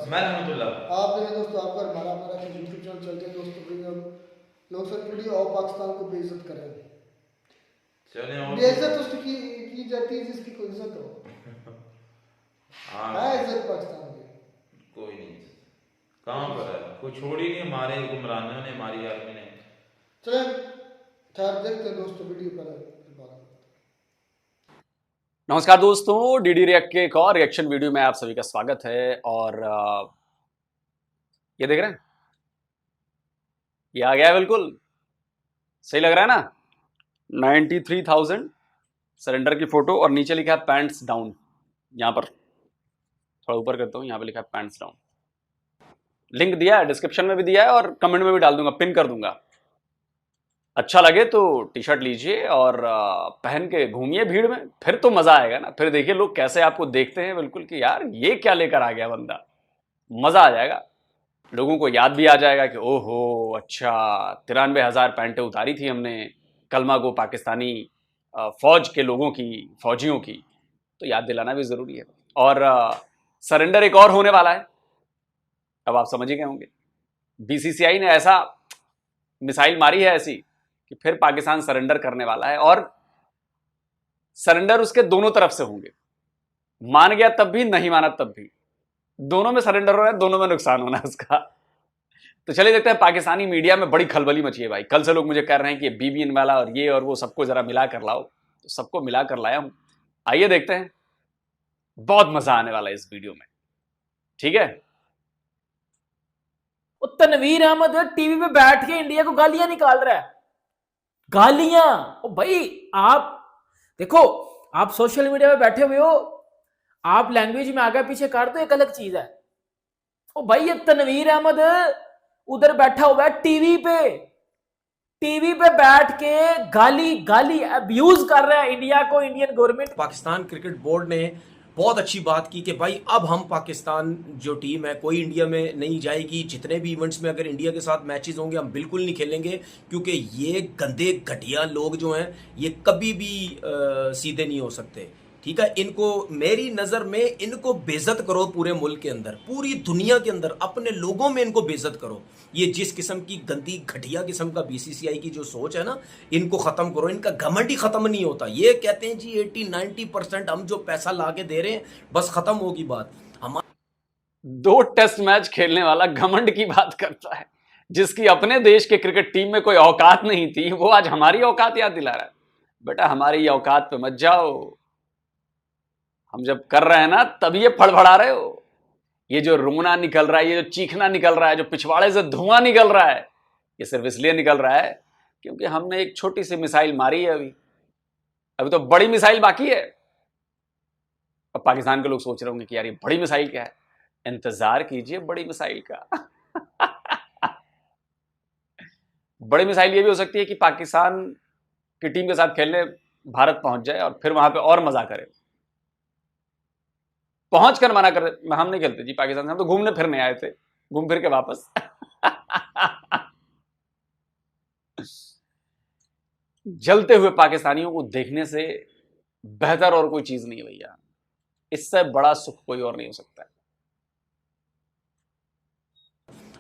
मैं रहमतुल्लाह। आप देखें दोस्तों, आपका हमारा हमारा यूट्यूब चैनल चलते हैं दोस्तों, प्लीज हम लोग सब वीडियो और पाकिस्तान को बेइज्जत करें। चलें और बेइज्जत उसकी की जाती है जिसकी कोई इज्जत हो। हाँ है इज्जत पाकिस्तान की। कोई नहीं, कहाँ पर है, कोई छोड़ ही नहीं, हमारे हुक्मरानों ने, हमारी आर्मी ने। चले ठहर देखते हैं दोस्तों वीडियो पर बात। नमस्कार दोस्तों, डीडी रिएक्ट के एक और रिएक्शन वीडियो में आप सभी का स्वागत है। और ये देख रहे हैं, ये आ गया है, बिल्कुल सही लग रहा है ना। 93,000 सरेंडर की फोटो और नीचे लिखा है पैंट्स डाउन। यहां पर थोड़ा ऊपर करता हूं, यहां पे लिखा है पैंट्स डाउन। लिंक दिया है, डिस्क्रिप्शन में भी दिया है और कमेंट में भी डाल दूंगा, पिन कर दूंगा। अच्छा लगे तो टी शर्ट लीजिए और पहन के घूमिए भीड़ में, फिर तो मजा आएगा ना। फिर देखिए लोग कैसे आपको देखते हैं, बिल्कुल कि यार ये क्या लेकर आ गया बंदा। मजा आ जाएगा, लोगों को याद भी आ जाएगा कि ओहो अच्छा 93,000 पैंटें उतारी थी हमने कलमा को पाकिस्तानी फौज के लोगों की, फौजियों की, तो याद दिलाना भी जरूरी है। और सरेंडर एक और होने वाला है, अब आप समझ ही गए होंगे। बीसीसीआई ने ऐसा मिसाइल मारी है ऐसी कि फिर पाकिस्तान सरेंडर करने वाला है। और सरेंडर उसके दोनों तरफ से होंगे, मान गया तब भी, नहीं माना तब भी, दोनों में सरेंडर हो रहा है, दोनों में नुकसान होना है उसका। तो चलिए देखते हैं। पाकिस्तानी मीडिया में बड़ी खलबली मची है भाई। कल से लोग मुझे कह रहे हैं कि बीबीएन वाला और ये और वो सबको जरा मिला कर लाओ, तो सबको मिला कर लाया हूं। आइए देखते हैं, बहुत मजा आने वाला है इस वीडियो में, ठीक है। वो तनवीर अहमद टीवी पे बैठ के इंडिया को गालियां निकाल रहा है। गालियां। ओ भाई आप देखो, आप सोशल मीडिया पे बैठे हुए हो, आप लैंग्वेज में आगे पीछे कर दो, एक अलग चीज है। ओ भाई ये तनवीर अहमद उधर बैठा हुआ है टीवी पे बैठ के गाली अब्यूज कर रहा है इंडिया को, Indian government. Pakistan cricket board ने बहुत अच्छी बात की कि भाई अब हम पाकिस्तान जो टीम है कोई इंडिया में नहीं जाएगी। जितने भी इवेंट्स में अगर इंडिया के साथ मैचेस होंगे हम बिल्कुल नहीं खेलेंगे, क्योंकि ये गंदे घटिया लोग जो हैं ये कभी भी सीधे नहीं हो सकते। ठीक है, इनको मेरी नजर में इनको बेइज्जत करो पूरे मुल्क के अंदर, पूरी दुनिया के अंदर, अपने लोगों में इनको बेइज्जत करो। ये जिस किस्म की गंदी घटिया किस्म का बीसीसीआई की जो सोच है ना, इनको खत्म करो। इनका घमंड ही खत्म नहीं होता। ये कहते हैं जी 80-90% हम जो पैसा ला के दे रहे हैं बस खत्म होगी बात। हमारा 2 टेस्ट मैच खेलने वाला घमंड की बात करता है, जिसकी अपने देश के क्रिकेट टीम में कोई औकात नहीं थी, वो आज हमारी औकात याद दिला रहा है। बेटा हमारी औकात पे मत जाओ, हम जब कर रहे हैं ना तब ये फड़फड़ा रहे हो। ये जो रोना निकल रहा है, ये जो चीखना निकल रहा है, जो पिछवाड़े से धुआं निकल रहा है, ये सिर्फ इसलिए निकल रहा है क्योंकि हमने एक छोटी सी मिसाइल मारी है। अभी तो बड़ी मिसाइल बाकी है। अब पाकिस्तान के लोग सोच रहे होंगे कि यार ये बड़ी मिसाइल क्या है। इंतजार कीजिए बड़ी मिसाइल का। बड़ी मिसाइल ये भी हो सकती है कि पाकिस्तान की टीम के साथ खेलने भारत पहुंच जाए और फिर वहां पे और मजा करे। पहुंच कर मना कर, हम नहीं खेलते जी पाकिस्तान से, हम तो घूमने फिरने आए थे, घूम फिर के वापस। जलते हुए पाकिस्तानियों को देखने से बेहतर और कोई चीज नहीं है भैया। इससे बड़ा सुख कोई और नहीं हो सकता है।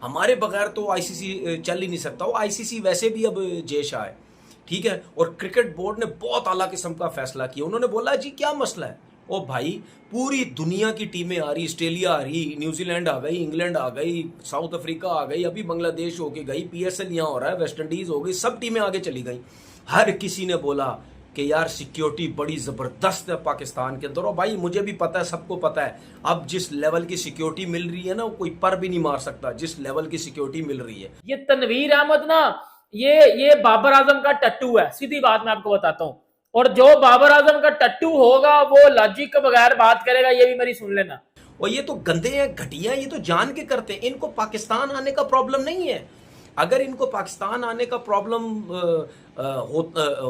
हमारे बगैर तो आईसीसी चल ही नहीं सकता। वो आईसीसी वैसे भी अब जेश आए, ठीक है। और क्रिकेट बोर्ड ने बहुत आला किस्म का फैसला किया। उन्होंने बोला जी क्या मसला है, ओ भाई पूरी दुनिया की टीमें आ रही, ऑस्ट्रेलिया आ रही, न्यूजीलैंड आ गई, इंग्लैंड आ गई, साउथ अफ्रीका आ गई, अभी बांग्लादेश होके गई, पीएसएल यहाँ हो रहा है, वेस्ट इंडीज हो गई, सब टीमें आगे चली गई। हर किसी ने बोला कि यार सिक्योरिटी बड़ी जबरदस्त है पाकिस्तान के अंदर। और भाई मुझे भी पता है, सबको पता है, अब जिस लेवल की सिक्योरिटी मिल रही है ना, कोई पर भी नहीं मार सकता जिस लेवल की सिक्योरिटी मिल रही है। ये तनवीर अहमद ना, ये बाबर आजम का टट्टू है, सीधी बात मैं आपको बताता हूँ। और जो बाबर आजम का टट्टू होगा वो लॉजिक के बगैर बात करेगा, ये भी मेरी सुन लेना। और ये तो गंदे हैं, घटिया, ये तो जान के करते हैं। इनको पाकिस्तान आने का प्रॉब्लम नहीं है। अगर इनको पाकिस्तान आने का प्रॉब्लम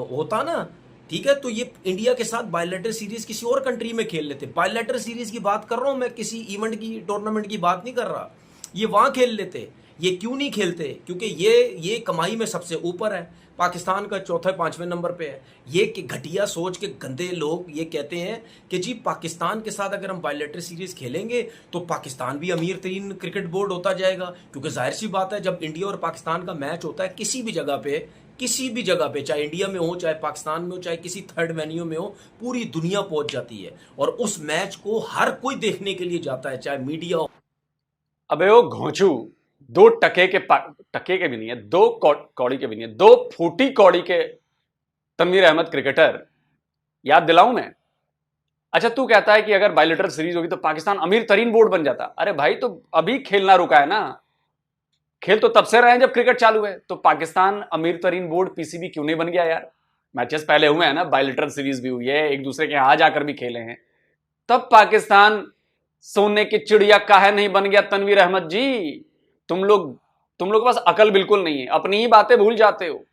होता ना, ठीक है, तो ये इंडिया के साथ बायलैटरल सीरीज किसी और कंट्री में खेल लेते। बायलैटरल सीरीज की बात कर रहा हूं मैं, किसी इवेंट की, टूर्नामेंट की बात नहीं कर रहा। ये वहां खेल लेते। ये क्यों नहीं खेलते? क्योंकि ये कमाई में सबसे ऊपर है, पाकिस्तान का चौथे पांचवें नंबर पे है। ये कि घटिया सोच के गंदे लोग ये कहते हैं कि जी पाकिस्तान के साथ अगर हम बायलैटरल सीरीज खेलेंगे तो पाकिस्तान भी अमीर तरीन क्रिकेट बोर्ड होता जाएगा। क्योंकि जाहिर सी बात है, जब इंडिया और पाकिस्तान का मैच होता है किसी भी जगह पे, चाहे इंडिया में हो, चाहे पाकिस्तान में हो, चाहे किसी थर्ड वेन्यू में हो, पूरी दुनिया पहुंच जाती है और उस मैच को हर कोई देखने के लिए जाता है, चाहे मीडिया हो। अबे वो घोंचू, दो टके के भी नहीं है, दो कौड़ी के भी नहीं है, दो फूटी कौड़ी के तनवीर अहमद क्रिकेटर, याद दिलाऊं मैं? अच्छा, तू कहता है कि अगर बायलैटरल सीरीज होगी तो पाकिस्तान अमीर तरीन बोर्ड बन जाता। अरे भाई, तो अभी खेलना रुका है ना, खेल तो तब से रहे हैं जब क्रिकेट चालू है। तो पाकिस्तान अमीर तरीन बोर्ड पीसीबी क्यों नहीं बन गया यार? मैचेस पहले हुए हैं ना, बायलैटरल सीरीज भी हुई है, एक दूसरे के यहां जाकर भी खेले हैं, तब पाकिस्तान सोने की चिड़िया काहे नहीं बन गया? तनवीर अहमद जी, तुम लोग के पास अकल बिल्कुल नहीं है, अपनी ही बातें भूल जाते हो।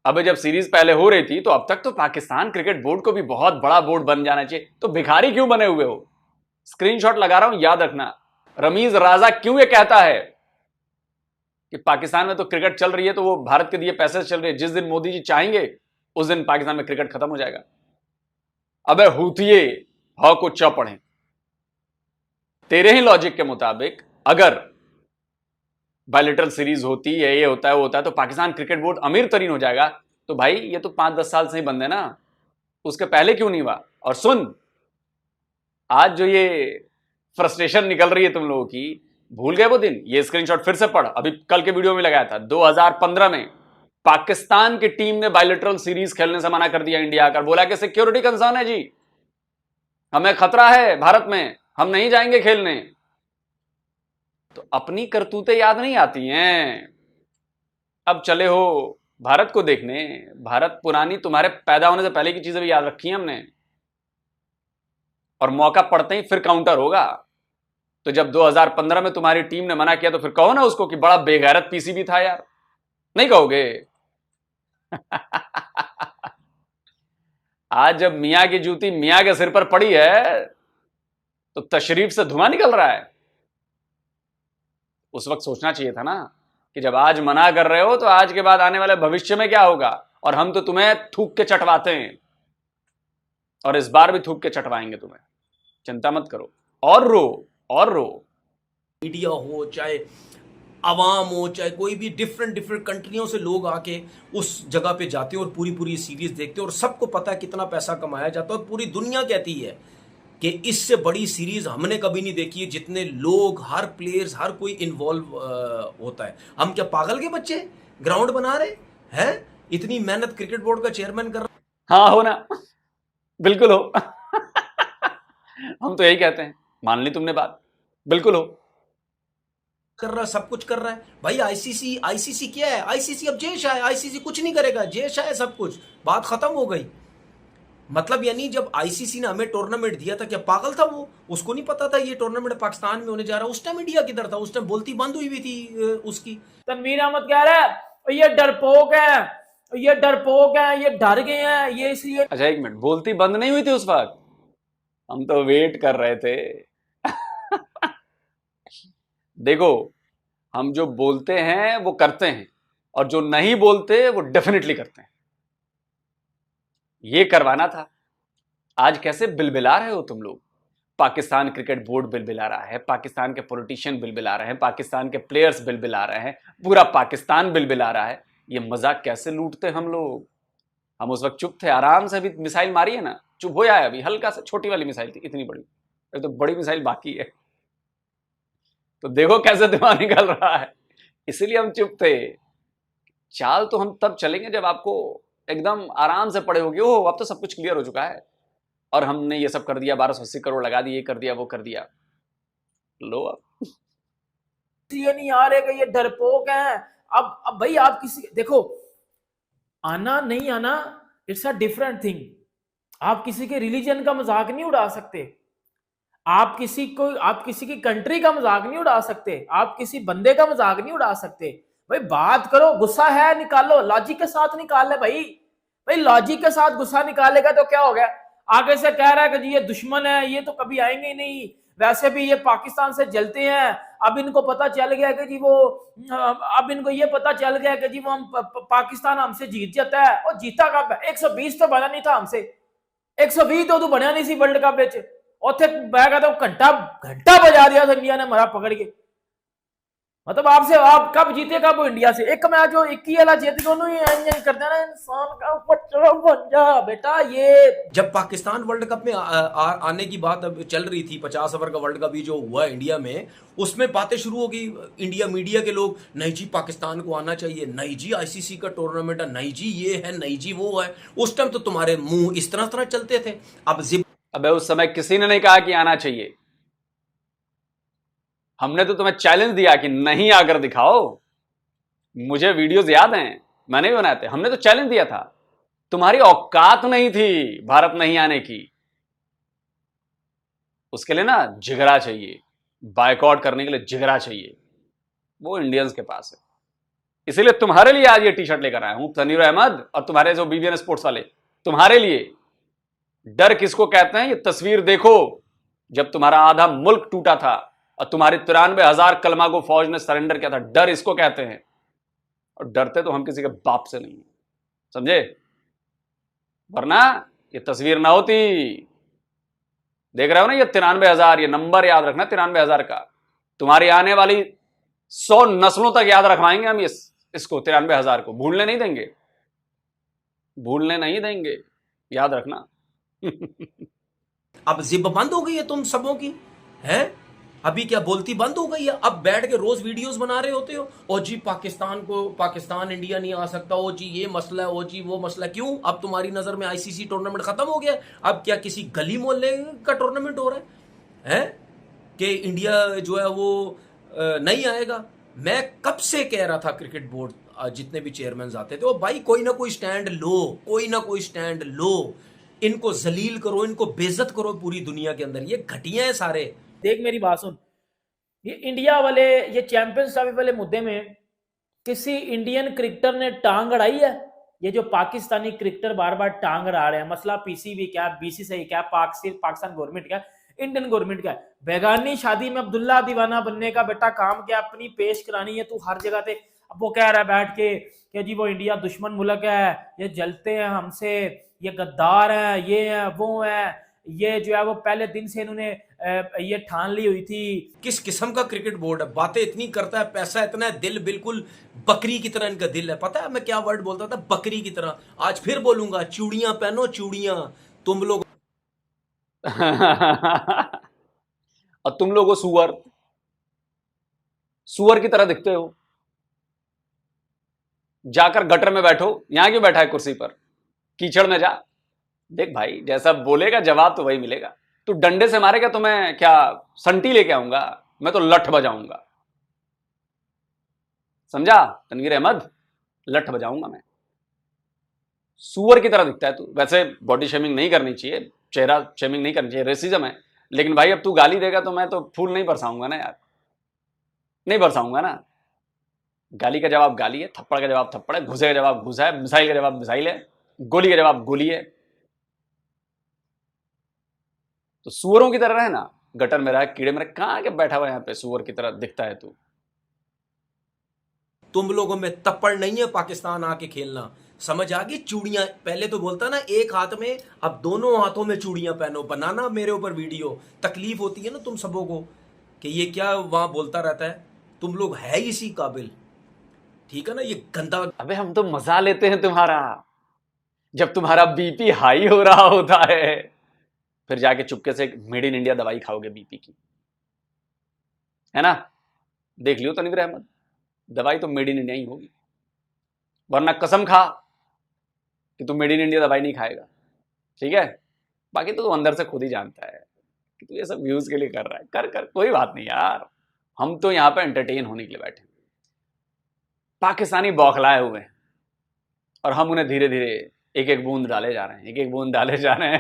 अब जब सीरीज पहले हो रही थी तो अब तक तो पाकिस्तान क्रिकेट बोर्ड को भी बहुत बड़ा बोर्ड बन जाना चाहिए, तो भिखारी क्यों बने हुए हो? स्क्रीनशॉट लगा रहा हूं, याद रखना। रमीज राजा क्यों ये कहता है कि पाकिस्तान में तो क्रिकेट चल रही है तो वो भारत के दिए पैसे से चल रही है, जिस दिन मोदी जी चाहेंगे उस दिन पाकिस्तान में क्रिकेट खत्म हो जाएगा। अबे हूथिये, हौ को च पढ़ें। तेरे ही लॉजिक के मुताबिक अगर बायलैटरल सीरीज होती है, ये होता है, वो होता है, तो पाकिस्तान क्रिकेट बोर्ड अमीर तरीन हो जाएगा। तो भाई ये तो 5-10 साल से ही बंद है ना, उसके पहले क्यों नहीं हुआ? और सुन, आज जो ये फ्रस्ट्रेशन निकल रही है तुम लोगों की, भूल गए वो दिन? ये स्क्रीनशॉट फिर से पढ़, अभी कल के वीडियो में लगाया था। 2015 में पाकिस्तान की टीम ने बायलैटरल सीरीज खेलने से मना कर दिया इंडिया आकर, बोला कि सिक्योरिटी कंसर्न है जी, हमें खतरा है भारत में, हम नहीं जाएंगे खेलने। तो अपनी करतूतें याद नहीं आती हैं। अब चले हो भारत को देखने, भारत पुरानी तुम्हारे पैदा होने से पहले की चीजें भी याद रखी हैं हमने, और मौका पड़ते ही फिर काउंटर होगा। तो जब 2015 में तुम्हारी टीम ने मना किया तो फिर कहो ना उसको कि बड़ा बेगैरत पीसीबी था यार, नहीं कहोगे? आज जब मियां की जूती मियां के सिर पर पड़ी है तो तशरीफ से धुआं निकल रहा है। उस वक्त सोचना चाहिए था ना कि जब आज मना कर रहे हो तो आज के बाद आने वाले भविष्य में क्या होगा, और हम तो तुम्हें थूक के चटवाते हैं, और इस बार भी थूक के चटवाएंगे तुम्हें, चिंता मत करो। और रो मीडिया हो, चाहे अवाम हो, चाहे कोई भी डिफरेंट कंट्रियों से लोग आके उस जगह पे जाते हैं और पूरी सीरीज देखते हैं, और सबको पता है कितना पैसा कमाया जाता है, और पूरी दुनिया कहती है कि इससे बड़ी सीरीज हमने कभी नहीं देखी है, जितने लोग, हर प्लेयर्स, हर कोई इन्वॉल्व होता है। हम क्या पागल के बच्चे ग्राउंड बना रहे हैं? इतनी मेहनत क्रिकेट बोर्ड का चेयरमैन कर रहा। हाँ हो ना, बिल्कुल हो। हम तो यही कहते हैं, मान ली तुमने बात, बिल्कुल हो। कर रहा, सब कुछ कर रहा है भाई। आईसीसी क्या है? आईसीसी अब जय शाह है, आईसीसी कुछ नहीं करेगा, जय शाह है सब कुछ, बात खत्म हो गई। मतलब यानी जब आईसीसी ने हमें टूर्नामेंट दिया था, क्या पागल था वो? उसको नहीं पता था ये टूर्नामेंट पाकिस्तान में होने जा रहा है? उस टाइम इंडिया किधर था? उस टाइम बोलती बंद हुई थी उसकी। तनवीर अहमद कह रहा है ये डरपोक है, ये डरपोक है, ये डर गए हैं, ये इसलिए। अच्छा एक मिनट, बोलती बंद नहीं हुई थी उस वक्त? हम तो वेट कर रहे थे। देखो, हम जो बोलते हैं वो करते हैं, और जो नहीं बोलते वो डेफिनेटली करते हैं। ये करवाना था। आज कैसे बिलबिला रहे हो तुम लोग? पाकिस्तान क्रिकेट बोर्ड बिलबिला रहा है, पाकिस्तान के पॉलिटिशियन बिलबिला रहे हैं, पाकिस्तान के प्लेयर्स बिलबिला रहे हैं, पूरा पाकिस्तान बिलबिला रहा है। ये मजाक कैसे लूटते हम लोग? हम उस वक्त चुप थे, आराम से। अभी मिसाइल मारी है ना, चुप हो जाए। अभी हल्का सा, छोटी वाली मिसाइल थी, इतनी बड़ी, अभी तो बड़ी मिसाइल बाकी है। तो देखो कैसे दिमाग निकल रहा है, इसीलिए हम चुप थे। चाल तो हम तब चलेंगे जब आपको एकदम आराम से पड़े होगे, ओह अब तो सब कुछ क्लियर हो चुका है और हमने ये सब कर दिया, 1280 करोड़ लगा दिए, ये कर दिया, वो कर दिया। लो अब ये नहीं आ रहे कि ये डरपोक है। अब भाई आप किसी, देखो, आना नहीं आना इट्स अ डिफरेंट थिंग। आप किसी के रिलीजन का मजाक नहीं उड़ा सकते, आप किसी की कंट्री का मजाक नहीं उड़ा सकते, आप किसी बंदे का मजाक नहीं उड़ा सकते। भाई बात करो, गुस्सा है निकालो, लॉजिक के साथ निकाल ले भाई लॉजिक के साथ गुस्सा निकालेगा तो क्या हो गया? आगे से कह रहा है कि जी ये दुश्मन है, ये तो कभी आएंगे ही नहीं, वैसे भी ये पाकिस्तान से जलते हैं। अब इनको पता चल गया कि जी वो अब इनको ये पता चल गया कि जी वो पाकिस्तान हमसे जीत जाता है। और जीता कब है? 120 तो बना नहीं था हमसे, 120 तो बनया नहीं सी वर्ल्ड कप विच। ਉੱਥੇ मैं कहता हूं घंटा बजा दिया था इंडिया ने मरा पकड़ के। मतलब आपसे आप कब जीते कब वो इंडिया से? एक मैच जो 21 वाला जीत गए उन्होंने यही करते ना, इंसान का बच्चा बन जा बेटा। ये जब पाकिस्तान वर्ल्ड कप में आने की बात अब चल रही थी, 50 ओवर का वर्ल्ड कप भी जो हुआ इंडिया में, उसमें बातें शुरू हो गई इंडिया मीडिया के लोग, नहीं जी पाकिस्तान को आना चाहिए, नहीं जी आईसीसी का टूर्नामेंट है, नहीं जी ये है, नहीं जी वो है। उस टाइम तो तुम्हारे मुंह इस तरह चलते थे। अब जिप अबे उस समय किसी ने नहीं कहा कि आना चाहिए। हमने तो तुम्हें चैलेंज दिया कि नहीं आकर दिखाओ। मुझे वीडियोस याद हैं, मैंने भी बनाए थे। हमने तो चैलेंज दिया था, तुम्हारी औकात नहीं थी भारत नहीं आने की। उसके लिए ना जिगरा चाहिए, बायकॉट करने के लिए जिगरा चाहिए, वो इंडियंस के पास है। इसीलिए तुम्हारे लिए आज ये टी शर्ट लेकर आया हूं, तनवीर अहमद और तुम्हारे जो बीबीएन स्पोर्ट्स वाले, तुम्हारे लिए। डर किसको कहते हैं? ये तस्वीर देखो, जब तुम्हारा आधा मुल्क टूटा था और तुम्हारे 93,000 कलमा को फौज ने सरेंडर किया था, डर इसको कहते हैं। और डरते तो हम किसी के बाप से नहीं, समझे? वरना ये तस्वीर ना होती। देख रहे हो ना ये 93,000, ये नंबर याद रखना 93,000 का। तुम्हारी आने वाली 100 नस्लों तक याद रखवाएंगे हम इसको 93,000 को। भूलने नहीं देंगे, भूलने नहीं देंगे, याद रखना। अब जिब बंद हो गई है तुम सबों की, हैं? अभी क्या बोलती बंद हो गई है? अब बैठ के रोज वीडियोस बना रहे होते हो, ओ जी पाकिस्तान इंडिया नहीं आ सकता, ओ जी ये मसला है, ओ जी वो मसला। क्यों? अब तुम्हारी नजर में आईसीसी टूर्नामेंट खत्म हो गया? अब क्या किसी गली मोहल्ले का टूर्नामेंट हो रहा है कि इंडिया जो है वो नहीं आएगा? मैं कब से कह रहा था क्रिकेट बोर्ड जितने भी चेयरमैन आते थे, ओ भाई कोई ना कोई स्टैंड लो, कोई ना कोई स्टैंड लो, इनको जलील करो, इनको बेइज्जत करो पूरी दुनिया के अंदर। ये घटिया है सारे। देख मेरी बात सुन, ये इंडिया वाले ये चैंपियंस ट्रॉफी वाले मुद्दे में किसी इंडियन क्रिकेटर ने टांग अड़ाई है? ये जो पाकिस्तानी क्रिकेटर बार बार टांग अड़ा रहे हैं, मसला पीसीबी क्या, बीसीसीआई क्या, पाकिस्तान गवर्नमेंट क्या, इंडियन गवर्नमेंट क्या? बेगानी शादी में अब्दुल्ला दीवाना बनने का बेटा काम क्या? अपनी पेश करानी है तू हर जगह पे। अब वो कह रहा है बैठ के कि जी वो इंडिया दुश्मन मुल्क है, ये जलते हैं हमसे, ये गद्दार है, ये है वो है, ये जो है वो पहले दिन से इन्होंने ये ठान ली हुई थी। किस किस्म का क्रिकेट बोर्ड है? बातें इतनी करता है, पैसा इतना है, दिल बिल्कुल बकरी की तरह इनका दिल है। पता है मैं क्या वर्ड बोलता था? बकरी की तरह। आज फिर बोलूंगा, चूड़ियां पहनो चूड़ियां तुम लोग। और तुम लोगों सुअर की तरह दिखते हो। जाकर गटर में बैठो, यहां क्यों बैठा है कुर्सी पर? कीचड़ में जा। देख भाई, जैसा बोलेगा जवाब तो वही मिलेगा। तू डंडे से मारेगा तो मैं क्या संटी लेके आऊंगा? मैं तो लठ बजाऊंगा, समझा तनवीर अहमद? लठ बजाऊंगा मैं। सुअर की तरह दिखता है तू। वैसे बॉडी शेमिंग नहीं करनी चाहिए, चेहरा शेमिंग नहीं करनी चाहिए, रेसिज्म है। लेकिन भाई अब तू गाली देगा तो मैं तो फूल नहीं बरसाऊंगा ना यार, नहीं बरसाऊंगा ना। गाली का जवाब गाली है, थप्पड़ का जवाब थप्पड़ है, घुसे का जवाब घुसा है, मिसाइल का जवाब मिसाइल है, गोली का जवाब गोली है। तो सुअरों की तरह रहना, गटर में रहा, कीड़े में कहां के बैठा हुआ यहां पे सुअर की तरह दिखता है तू। तुम लोगों में तप्पड़ नहीं है पाकिस्तान आके खेलना, समझ आ गई? चूड़ियां पहले तो बोलता ना एक हाथ में, अब दोनों हाथों में चूड़ियां पहनो। बनाना मेरे ऊपर वीडियो। तकलीफ होती है ना तुम सबों को कि ये क्या वहां बोलता रहता है। तुम लोग है इसी काबिल, ठीक है ना? ये गंदा। अबे हम तो मजा लेते हैं तुम्हारा, जब तुम्हारा बीपी हाई हो रहा होता है, फिर जाके चुपके से मेड इन इंडिया दवाई खाओगे बीपी की, है ना? देख लियो तनवीर अहमद, दवाई तो मेड इन इंडिया ही होगी। वरना कसम खा कि तू मेड इन इंडिया दवाई नहीं खाएगा, ठीक है? बाकी तो तू अंदर से खुद ही जानता है कि तू ये सब व्यूज के लिए कर रहा है। कर कोई बात नहीं यार, हम तो यहां पे एंटरटेन होने के लिए बैठे। पाकिस्तानी बौखलाए हुए हैं और हम उन्हें धीरे धीरे एक एक बूंद डाले जा रहे हैं, एक एक बूंद डाले जा रहे हैं।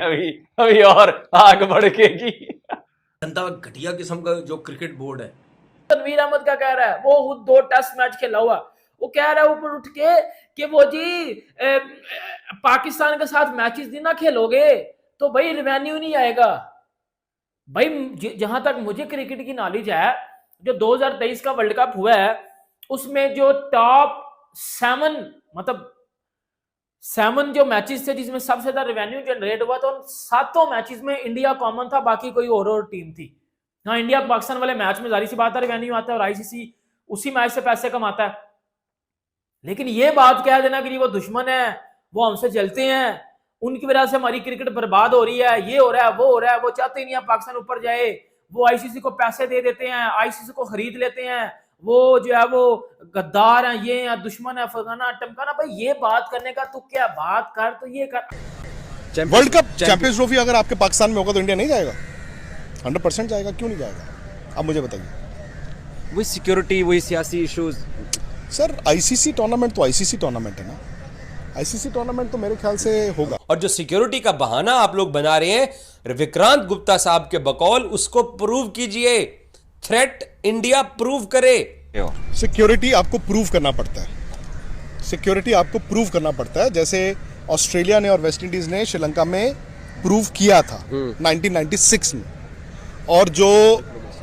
अभी और आग भड़केगी। गंदा घटिया किस्म का जो क्रिकेट बोर्ड है। तनवीर अहमद का कह रहा है, वो खुद 2 टेस्ट मैच खेला हुआ, वो कह रहा है ऊपर उठ के कि वो जी पाकिस्तान के साथ मैचेस नहीं ना खेलोगे तो भाई रेवेन्यू नहीं आएगा। भाई जहां तक मुझे क्रिकेट की नॉलेज है, जो 2023 का वर्ल्ड कप हुआ है उसमें जो टॉप 7 मतलब 7 जो मैचेस थे जिसमें सबसे ज्यादा रेवेन्यू जनरेट हुआ, तो उन 7 मैचेस में इंडिया कॉमन था, बाकी कोई और टीम थी। हाँ, इंडिया पाकिस्तान वाले मैच में जाहिर सी बात है रेवेन्यू आता है और आईसीसी उसी मैच से पैसे कमाता है, लेकिन ये बात कह देना कि वो दुश्मन है, वो हमसे जलते हैं, उनकी वजह से हमारी क्रिकेट बर्बाद हो रही है, ये हो रहा है, वो हो रहा है, वो चाहते ही नहीं है पाकिस्तान ऊपर जाए, वो आईसीसी को पैसे दे देते हैं, आईसीसी को खरीद लेते हैं, वो जो है वो गद्दार हैं, ये हैं, दुश्मन है, फलाना टमकाना। भाई ये बात करने का तू क्या बात कर, तो ये कर। वर्ल्ड कप चैंपियंस ट्रॉफी अगर आपके पाकिस्तान में होगा तो इंडिया नहीं जाएगा? 100% जाएगा, क्यों नहीं जाएगा? अब मुझे बताइए। वही सिक्योरिटी, वही सियासी इश्यूज। सर आईसीसी टूर्नामेंट तो आईसीसी टूर्नामेंट है ना, आईसीसी टूर्नामेंट तो मेरे ख्याल से होगा। और जो सिक्योरिटी का बहाना आप लोग बना रहे हैं विक्रांत गुप्ता साहब के बकौल, उसको प्रूव कीजिए, थ्रेट इंडिया प्रूव करे। सिक्योरिटी आपको प्रूव करना पड़ता है, सिक्योरिटी आपको प्रूव करना पड़ता है, जैसे ऑस्ट्रेलिया ने और वेस्ट इंडीज ने श्रीलंका में प्रूव किया था 1996 में, और जो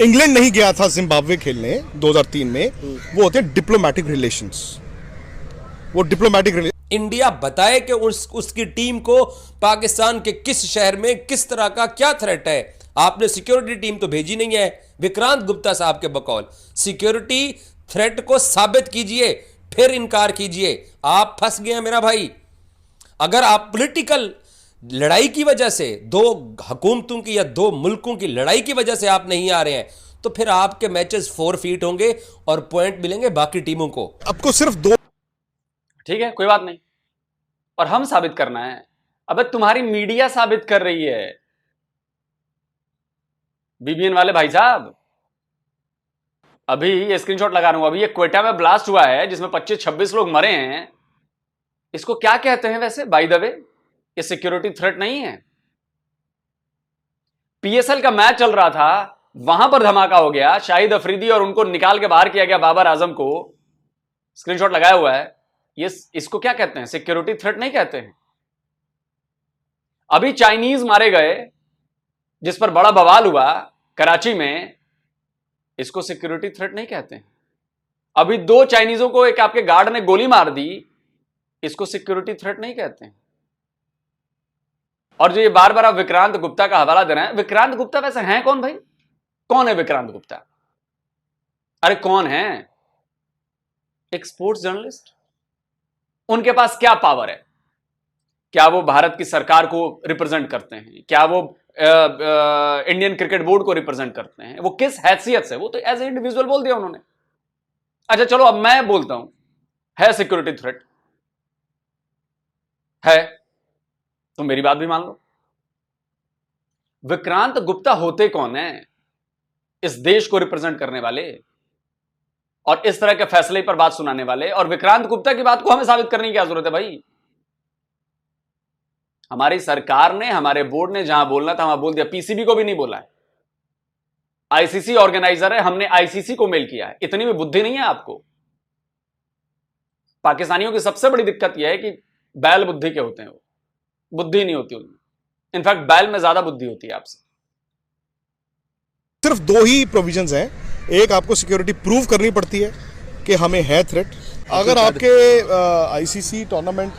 इंग्लैंड नहीं गया था जिम्बाब्वे खेलने 2003 में, वो होते हैं डिप्लोमेटिक रिलेशंस, वो डिप्लोमेटिक रिलेशन। इंडिया बताए कि उसकी टीम को पाकिस्तान के किस शहर में किस तरह का क्या थ्रेट है। आपने सिक्योरिटी टीम तो भेजी नहीं है विक्रांत गुप्ता साहब के बकौल। सिक्योरिटी थ्रेट को साबित कीजिए, फिर इनकार कीजिए। आप फंस गए हैं मेरा भाई। अगर आप पॉलिटिकल लड़ाई की वजह से, दो हुकूमतों की या दो मुल्कों की लड़ाई की वजह से आप नहीं आ रहे हैं, तो फिर आपके मैचेस 4 फीट होंगे और पॉइंट मिलेंगे बाकी टीमों को। आपको सिर्फ 2। ठीक है, कोई बात नहीं, और हम साबित करना है। अबे तुम्हारी मीडिया साबित कर रही है, बीबीएन वाले भाई साहब। अभी ये स्क्रीनशॉट लगा रहा हूं, अभी ये क्वेटा में ब्लास्ट हुआ है जिसमें 25-26 लोग मरे हैं। इसको क्या कहते हैं वैसे बाय द वे? ये सिक्योरिटी थ्रेट नहीं है। पीएसएल का मैच चल रहा था, वहां पर धमाका हो गया, शाहिद अफरीदी और उनको निकाल के बाहर किया गया, बाबर आजम को। स्क्रीनशॉट लगाया हुआ है। ये इसको क्या कहते हैं? सिक्योरिटी थ्रेट नहीं कहते हैं। अभी चाइनीज मारे गए जिस पर बड़ा बवाल हुआ कराची में, इसको सिक्योरिटी थ्रेट नहीं कहते हैं। अभी 2 चाइनीजों को एक आपके गार्ड ने गोली मार दी, इसको सिक्योरिटी थ्रेट नहीं कहते हैं। और जो ये बार बार आप विक्रांत गुप्ता का हवाला दे रहे हैं, विक्रांत गुप्ता वैसे हैं कौन भाई? कौन है विक्रांत गुप्ता? अरे कौन है? एक स्पोर्ट्स जर्नलिस्ट। उनके पास क्या पावर है? क्या वो भारत की सरकार को रिप्रेजेंट करते हैं? क्या वो इंडियन क्रिकेट बोर्ड को रिप्रेजेंट करते हैं? वो किस हैसियत से? वो तो एज ए इंडिविजुअल बोल दिया उन्होंने। अच्छा चलो, अब मैं बोलता हूं, है सिक्योरिटी थ्रेट है, तो मेरी बात भी मान लो। विक्रांत गुप्ता होते कौन है? इस देश को रिप्रेजेंट करने वाले और इस तरह के फैसले पर बात सुनाने वाले। और विक्रांत गुप्ता की बात को हमें साबित करने की क्या जरूरत है भाई? हमारी सरकार ने, हमारे बोर्ड ने जहां बोलना था वहां बोल दिया। पीसीबी को भी नहीं बोला है। आईसीसी ऑर्गेनाइजर है, हमने आईसीसी को मेल किया है। इतनी भी बुद्धि नहीं है आपको। पाकिस्तानियों की सबसे बड़ी दिक्कत यह है कि बैल बुद्धि के होते हैं, वो बुद्धि नहीं होती उनमें। इनफैक्ट बैल में ज्यादा बुद्धि होती है आपसे। सिर्फ 2 ही प्रोविजंस हैं। एक, आपको सिक्योरिटी प्रूव करनी पड़ती है कि हमें है थ्रेट। अगर आपके आईसीसी टूर्नामेंट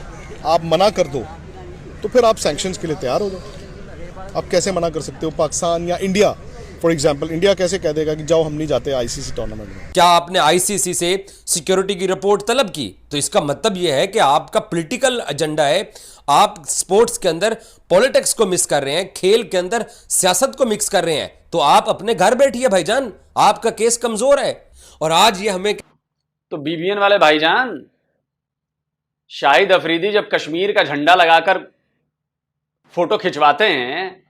आप मना कर दो तो फिर आप सैंक्शंस के लिए तैयार हो जाओ। आप कैसे मना कर सकते हो? पाकिस्तान या इंडिया, फॉर एग्जांपल, इंडिया कैसे कह देगा कि जाओ हम नहीं जाते आईसीसी टूर्नामेंट में? क्या आपने आईसीसी से सिक्योरिटी की रिपोर्ट तलब की? तो इसका मतलब यह है कि आपका पॉलिटिकल एजेंडा है। आप स्पोर्ट्स के अंदर पॉलिटिक्स को मिक्स कर रहे हैं, खेल के अंदर सियासत को मिक्स कर रहे हैं। तो आप अपने घर बैठिए भाईजान, आपका केस कमजोर है। और आज ये हमें तो बीबीएन वाले भाईजान, शाहिद अफरीदी जब कश्मीर का झंडा लगाकर फोटो खिंचवाते हैं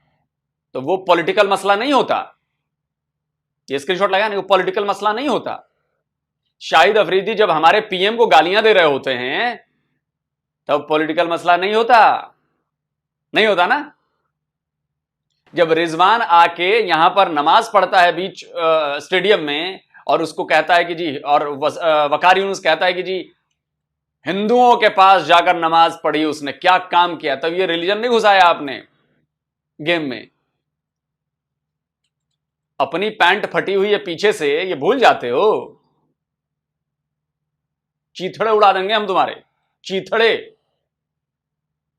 तो वो पॉलिटिकल मसला नहीं होता। ये स्क्रीनशॉट लगाने वो पॉलिटिकल मसला नहीं होता। शाहिद अफरीदी जब हमारे पीएम को गालियां दे रहे होते हैं तब पॉलिटिकल मसला नहीं होता। नहीं होता ना? जब रिजवान आके यहां पर नमाज पढ़ता है बीच स्टेडियम में और उसको कहता है कि जी, और वकार यूनुस कहता है कि जी हिंदुओं के पास जाकर नमाज पढ़ी उसने, क्या काम किया? तब ये रिलीजन नहीं घुसाया आपने गेम में। अपनी पैंट फटी हुई है पीछे से, ये भूल जाते हो? चीथड़े उड़ा देंगे हम तुम्हारे, चीथड़े।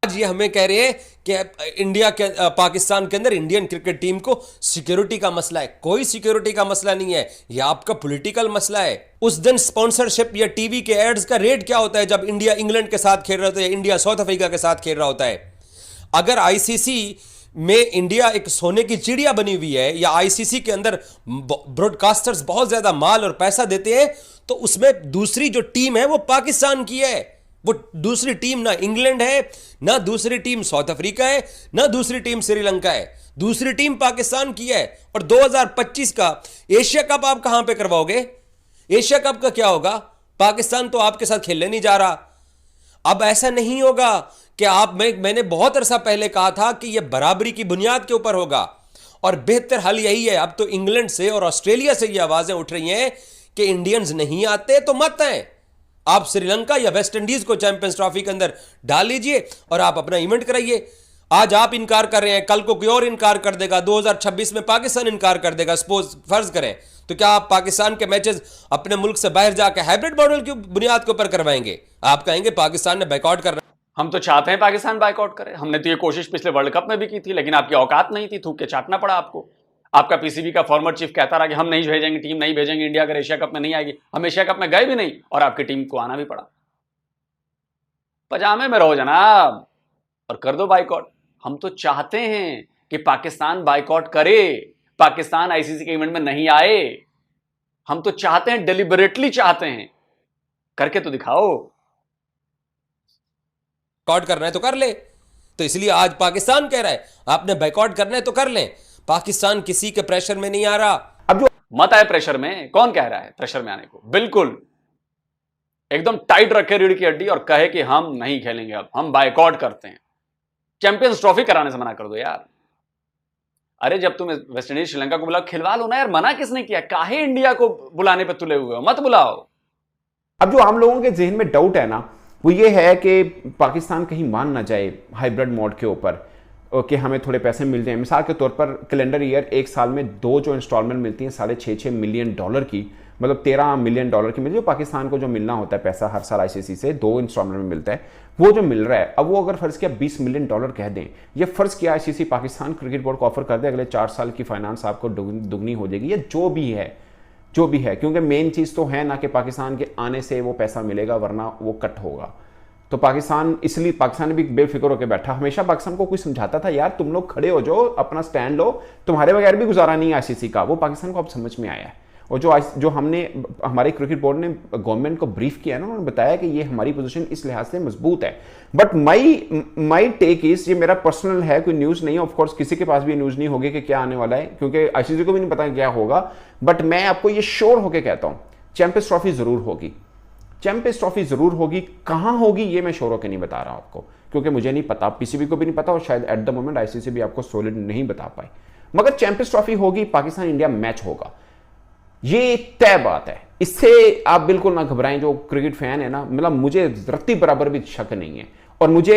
आज ये हमें कह रहे हैं कि इंडिया के पाकिस्तान के अंदर इंडियन क्रिकेट टीम को सिक्योरिटी का मसला है। कोई सिक्योरिटी का मसला नहीं है, ये आपका पॉलिटिकल मसला है। उस दिन स्पॉन्सरशिप या टीवी के एड्स का रेट क्या होता है जब इंडिया इंग्लैंड के साथ खेल रहा होता है, इंडिया साउथ अफ्रीका के साथ खेल रहा होता है? अगर आईसीसी में इंडिया एक सोने की चिड़िया बनी हुई है या आईसीसी के अंदर ब्रॉडकास्टर्स बहुत ज्यादा माल और पैसा देते हैं, तो उसमें दूसरी जो टीम है वो पाकिस्तान की है। वो दूसरी टीम ना इंग्लैंड है, ना दूसरी टीम साउथ अफ्रीका है, ना दूसरी टीम श्रीलंका है, दूसरी टीम पाकिस्तान की है। और 2025 का एशिया कप आप कहां पे करवाओगे? एशिया कप का क्या होगा? पाकिस्तान तो आपके साथ खेलने नहीं जा रहा। अब ऐसा नहीं होगा कि मैंने बहुत अरसा पहले कहा था कि यह बराबरी की बुनियाद के ऊपर होगा, और बेहतर हल यही है। अब तो इंग्लैंड से और ऑस्ट्रेलिया से ये आवाजें उठ रही हैं कि इंडियंस नहीं आते तो मत आए, आप श्रीलंका या वेस्ट इंडीज को चैंपियंस ट्रॉफी के अंदर डाल लीजिए और आप अपना इवेंट कराइए। आज आप इनकार कर रहे हैं, कल को कोई और इनकार कर देगा, 2026 में पाकिस्तान इनकार कर देगा। सपोज फर्ज करें, तो क्या आप पाकिस्तान के मैचेस अपने मुल्क से बाहर जाकर हाइब्रिड मॉडल की बुनियाद के ऊपर करवाएंगे? आप कहेंगे पाकिस्तान ने बायकॉट करना। हम तो चाहते हैं पाकिस्तान बायकॉट करे। हमने तो ये कोशिश पिछले वर्ल्ड कप में भी की थी, लेकिन आपकी औकात नहीं थी, थूक के चाटना पड़ा आपको। आपका पीसीबी का फॉर्मर चीफ कहता रहा कि हम नहीं भेजेंगे, टीम नहीं भेजेंगे इंडिया अगर एशिया कप में नहीं आएगी। हम एशिया कप में गए भी नहीं और आपकी टीम को आना भी पड़ा। पजामे में रहो जनाब और कर दो बायकॉट। हम तो चाहते हैं कि पाकिस्तान बायकॉट करे, पाकिस्तान आईसीसी के इवेंट में नहीं आए। हम तो चाहते हैं, डेलिबरेटली चाहते हैं, करके तो दिखाओ। बायकॉट करना है तो कर ले। तो इसलिए आज पाकिस्तान कह रहा है आपने बायकॉट करना है तो कर लें। पाकिस्तान किसी के प्रेशर में नहीं आ रहा। अब जो मत आए प्रेशर में, कौन कह रहा है प्रेशर में आने को? बिल्कुल एकदम टाइट रखे रीढ़ की हड्डी और कहे कि हम नहीं खेलेंगे, अब हम बायकॉट करते हैं। चैंपियंस ट्रॉफी कराने से मना कर दो यार। अरे जब तुम वेस्ट इंडीज श्रीलंका को बुलाओ, खिलवा लो ना यार। मना किसने किया? काहे इंडिया को बुलाने पे तुले हुए हो? मत बुलाओ। अब जो आम लोगों के जहन में डाउट है ना, वो ये है कि पाकिस्तान कहीं मान ना जाए हाइब्रिड मोड के ऊपर कि हमें थोड़े पैसे मिल जाएं। मिसाल के तौर पर कैलेंडर ईयर एक साल में 2 जो इंस्टॉलमेंट मिलती हैं $6.5 मिलियन की, मतलब $13 मिलियन की मिलती है। पाकिस्तान को जो मिलना होता है पैसा हर साल आईसीसी से 2 इंस्टॉलमेंट में मिलता है, वो जो मिल रहा है। अब वो अगर फर्ज किया $20 मिलियन कह दें, ये फर्ज किया आईसीसी पाकिस्तान क्रिकेट बोर्ड को ऑफर कर दे अगले 4 साल की फाइनेंस आपको दुगनी हो जाएगी, या जो भी है, क्योंकि मेन चीज़ तो है ना कि पाकिस्तान के आने से वो पैसा मिलेगा, वरना वो कट होगा। तो पाकिस्तान, इसलिए पाकिस्तान ने भी बेफिक्र होकर बैठा। हमेशा पाकिस्तान को कोई समझाता था यार तुम लोग खड़े हो जाओ, अपना स्टैंड लो, तुम्हारे बगैर भी गुजारा नहीं है आईसीसी का। वो पाकिस्तान को अब समझ में आया है। और जो हमने हमारे क्रिकेट बोर्ड ने गवर्नमेंट को ब्रीफ किया ना, उन्होंने बताया कि ये हमारी पोजीशन इस लिहाज से मजबूत है। बट माई टेक इज, ये मेरा पर्सनल है, कोई न्यूज़ नहीं है। ऑफ कोर्स किसी के पास भी न्यूज़ नहीं होगी कि क्या आने वाला है, क्योंकि आईसीसी को भी नहीं पता क्या होगा। बट मैं आपको ये श्योर होकर कहता हूँ चैंपियंस ट्रॉफी जरूर होगी, चैंपियंस ट्रॉफी जरूर होगी। कहां होगी ये मैं श्योर होकर नहीं बता रहा आपको, क्योंकि मुझे नहीं पता, पीसीबी को भी नहीं पता, और शायद एट द मोमेंट आईसीसी भी आपको सॉलिड नहीं बता पाए। मगर चैंपियंस ट्रॉफी होगी, पाकिस्तान इंडिया मैच होगा, ये तय बात है। इससे आप बिल्कुल ना घबराएं। जो क्रिकेट फैन है ना, मतलब मुझे रत्ती बराबर भी शक नहीं है, और मुझे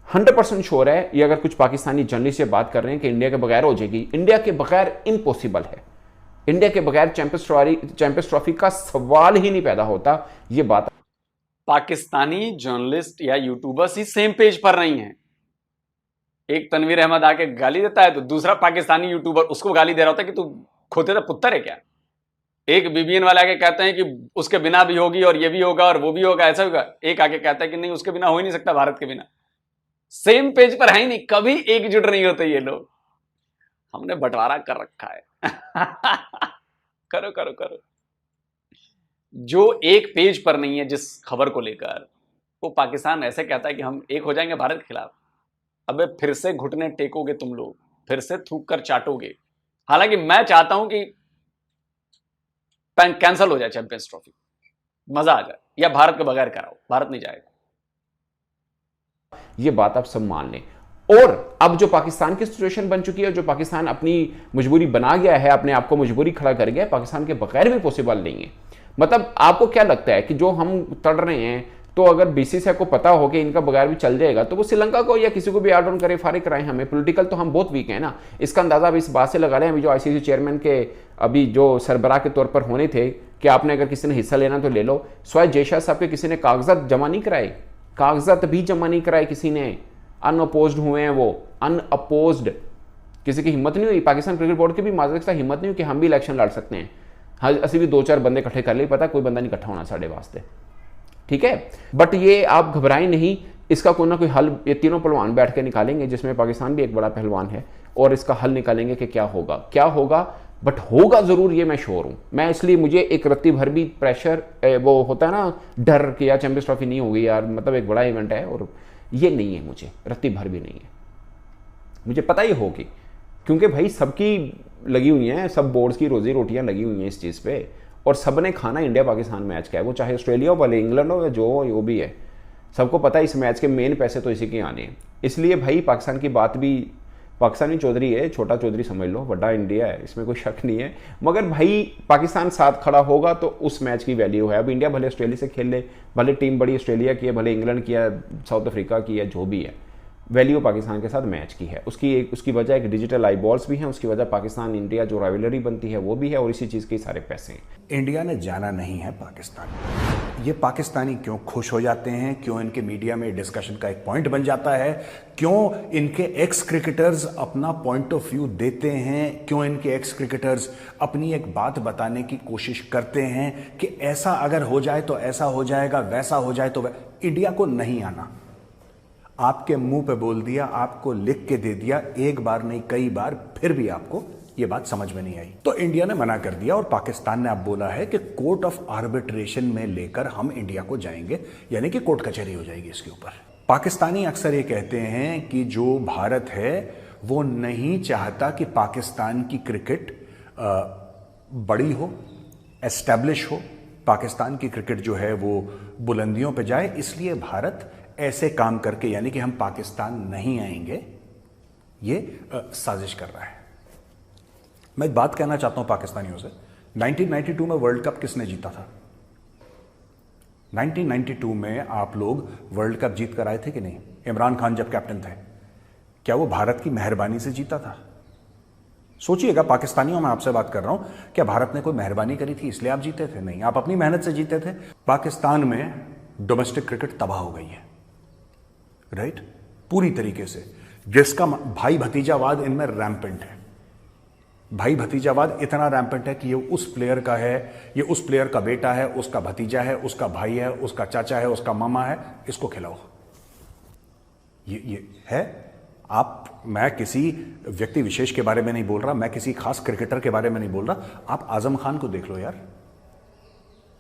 100% श्योर है, ये अगर कुछ पाकिस्तानी जर्नलिस्ट से बात कर रहे हैं कि इंडिया के बगैर हो जाएगी, इंडिया के बगैर इम्पॉसिबल है। इंडिया के बगैर चैंपियंस ट्रॉफी का सवाल ही नहीं पैदा होता। ये बात पाकिस्तानी जर्नलिस्ट या यूट्यूबर्स ही सेम पेज पर नहीं है। एक तनवीर अहमद आके गाली देता है तो दूसरा पाकिस्तानी यूट्यूबर उसको गाली दे रहा होता है कि तू खोते तो पुत्तर है क्या। एक बीबीएन वाले आके कहते हैं कि उसके बिना भी होगी और ये भी होगा और वो भी होगा, ऐसा होगा। एक आके कहता है कि नहीं उसके बिना हो ही नहीं सकता, भारत के बिना। सेम पेज पर है ही नहीं, कभी एकजुट नहीं होते ये लोग। हमने बंटवारा कर रखा है। करो करो करो। जो एक पेज पर नहीं है जिस खबर को लेकर, वो पाकिस्तान ऐसे कहता है कि हम एक हो जाएंगे भारत के खिलाफ। अबे फिर से घुटने टेकोगे तुम लोग, फिर से थूक कर चाटोगे। हालांकि मैं चाहता हूं कि कैंसिल हो जाए चैंपियंस ट्रॉफी, मजा आ जाए, या भारत के बगैर कराओ, भारत नहीं जाएगा। ये बात आप सब मान लें। और अब जो पाकिस्तान की सिचुएशन बन चुकी है, जो पाकिस्तान अपनी मजबूरी बना गया है, अपने आप को मजबूरी खड़ा कर गया है, पाकिस्तान के बगैर भी पॉसिबल नहीं है। मतलब आपको क्या लगता है कि जो हम तड़ रहे हैं तो अगर बीसीसीआई को पता हो कि इनका बगैर भी चल जाएगा तो वो श्रीलंका को या किसी को भी एड ऑन करे, फारिग कराएं हमें। पॉलिटिकल तो हम बहुत वीक हैं ना, इसका अंदाजा अभी इस बात से लगा रहे हैं। अभी जो आईसीसी चेयरमैन के अभी जो सरबराह के तौर पर होने थे कि आपने अगर किसी ने हिस्सा लेना तो ले लो, स्वाय जयशाह साहब के किसी ने कागजात जमा नहीं कराए, कागजात भी जमा नहीं कराए किसी ने, अनअपोज्ड हुए हैं वो, अनअपोज्ड। किसी की हिम्मत नहीं हुई, पाकिस्तान क्रिकेट बोर्ड की भी माजरत से हिम्मत नहीं हुई कि हम भी इलेक्शन लड़ सकते हैं। हाँ, असं भी 2-4 बंदे इकट्ठे कर ले, पता कोई बंदा नहीं इकट्ठा होना साढ़े वास्ते, ठीक है। बट ये आप घबराएं नहीं, इसका कोई ना कोई हल ये तीनों पहलवान बैठ के निकालेंगे, जिसमें पाकिस्तान भी एक बड़ा पहलवान है, और इसका हल निकालेंगे कि क्या होगा, बट होगा जरूर, ये मैं श्योर हूं। मैं इसलिए मुझे एक रत्ती भर भी प्रेशर वो होता है ना, डर कि यार चैंपियंस ट्रॉफी नहीं होगी यार, मतलब एक बड़ा इवेंट है, और ये नहीं है, मुझे रत्ती भर भी नहीं है। मुझे पता ही होगी, क्योंकि भाई सबकी लगी हुई हैं, सब बोर्ड्स की रोजी रोटियां लगी हुई हैं इस चीज़ पे, और सब ने खाना इंडिया पाकिस्तान मैच का है, वो चाहे ऑस्ट्रेलिया हो, भले इंग्लैंड हो, या जो हो वो भी है। सबको पता है इस मैच के मेन पैसे तो इसी के आने हैं। इसलिए भाई पाकिस्तान की बात भी, पाकिस्तानी चौधरी है, छोटा चौधरी समझ लो, बड़ा इंडिया है, इसमें कोई शक नहीं है। मगर भाई पाकिस्तान साथ खड़ा होगा तो उस मैच की वैल्यू है। अब इंडिया भले ऑस्ट्रेलिया से खेल ले, भले टीम बड़ी ऑस्ट्रेलिया की है, भले इंग्लैंड की है, साउथ अफ्रीका की है, जो भी है, वैल्यू पाकिस्तान के साथ मैच की है। उसकी वजह एक डिजिटल आई बॉल्स भी हैं, उसकी वजह पाकिस्तान इंडिया जो राइवलरी बनती है वो भी है, और इसी चीज़ के सारे पैसे हैं। इंडिया ने जाना नहीं है पाकिस्तान। ये पाकिस्तानी क्यों खुश हो जाते हैं, क्यों इनके मीडिया में डिस्कशन का एक पॉइंट बन जाता है, क्यों इनके एक्स क्रिकेटर्स अपना पॉइंट ऑफ व्यू देते हैं, क्यों इनके एक्स क्रिकेटर्स अपनी एक बात बताने की कोशिश करते हैं कि ऐसा अगर हो जाए तो ऐसा हो जाएगा, वैसा हो जाए तो इंडिया को नहीं आना। आपके मुंह पे बोल दिया, आपको लिख के दे दिया, एक बार नहीं कई बार, फिर भी आपको ये बात समझ में नहीं आई, तो इंडिया ने मना कर दिया। और पाकिस्तान ने अब बोला है कि कोर्ट ऑफ आर्बिट्रेशन में लेकर हम इंडिया को जाएंगे, यानी कि कोर्ट कचहरी हो जाएगी इसके ऊपर। पाकिस्तानी अक्सर ये कहते हैं कि जो भारत है वो नहीं चाहता कि पाकिस्तान की क्रिकेट बड़ी हो, एस्टैब्लिश हो, पाकिस्तान की क्रिकेट जो है वो बुलंदियों पे जाए, इसलिए भारत ऐसे काम करके, यानी कि हम पाकिस्तान नहीं आएंगे, ये साजिश कर रहा है। मैं एक बात कहना चाहता हूं पाकिस्तानियों से, 1992 में वर्ल्ड कप किसने जीता था? 1992 में आप लोग वर्ल्ड कप जीत कर आए थे कि नहीं? इमरान खान जब कैप्टन थे, क्या वो भारत की मेहरबानी से जीता था? सोचिएगा पाकिस्तानियों, मैं आपसे बात कर रहा हूं, क्या भारत ने कोई मेहरबानी करी थी इसलिए आप जीते थे? नहीं, आप अपनी मेहनत से जीते थे। पाकिस्तान में डोमेस्टिक क्रिकेट तबाह हो गई है, राइट, पूरी तरीके से, जिसका भाई भतीजावाद इनमें रैम्पेंट है। भाई भतीजावाद इतना रैम्पेंट है कि ये उस प्लेयर का है, ये उस प्लेयर का बेटा है, उसका भतीजा है, उसका भाई है, उसका चाचा है, उसका मामा है, इसको खिलाओ। ये है। मैं किसी व्यक्ति विशेष के बारे में नहीं बोल रहा, मैं किसी खास क्रिकेटर के बारे में नहीं बोल रहा। आप आजम खान को देख लो यार,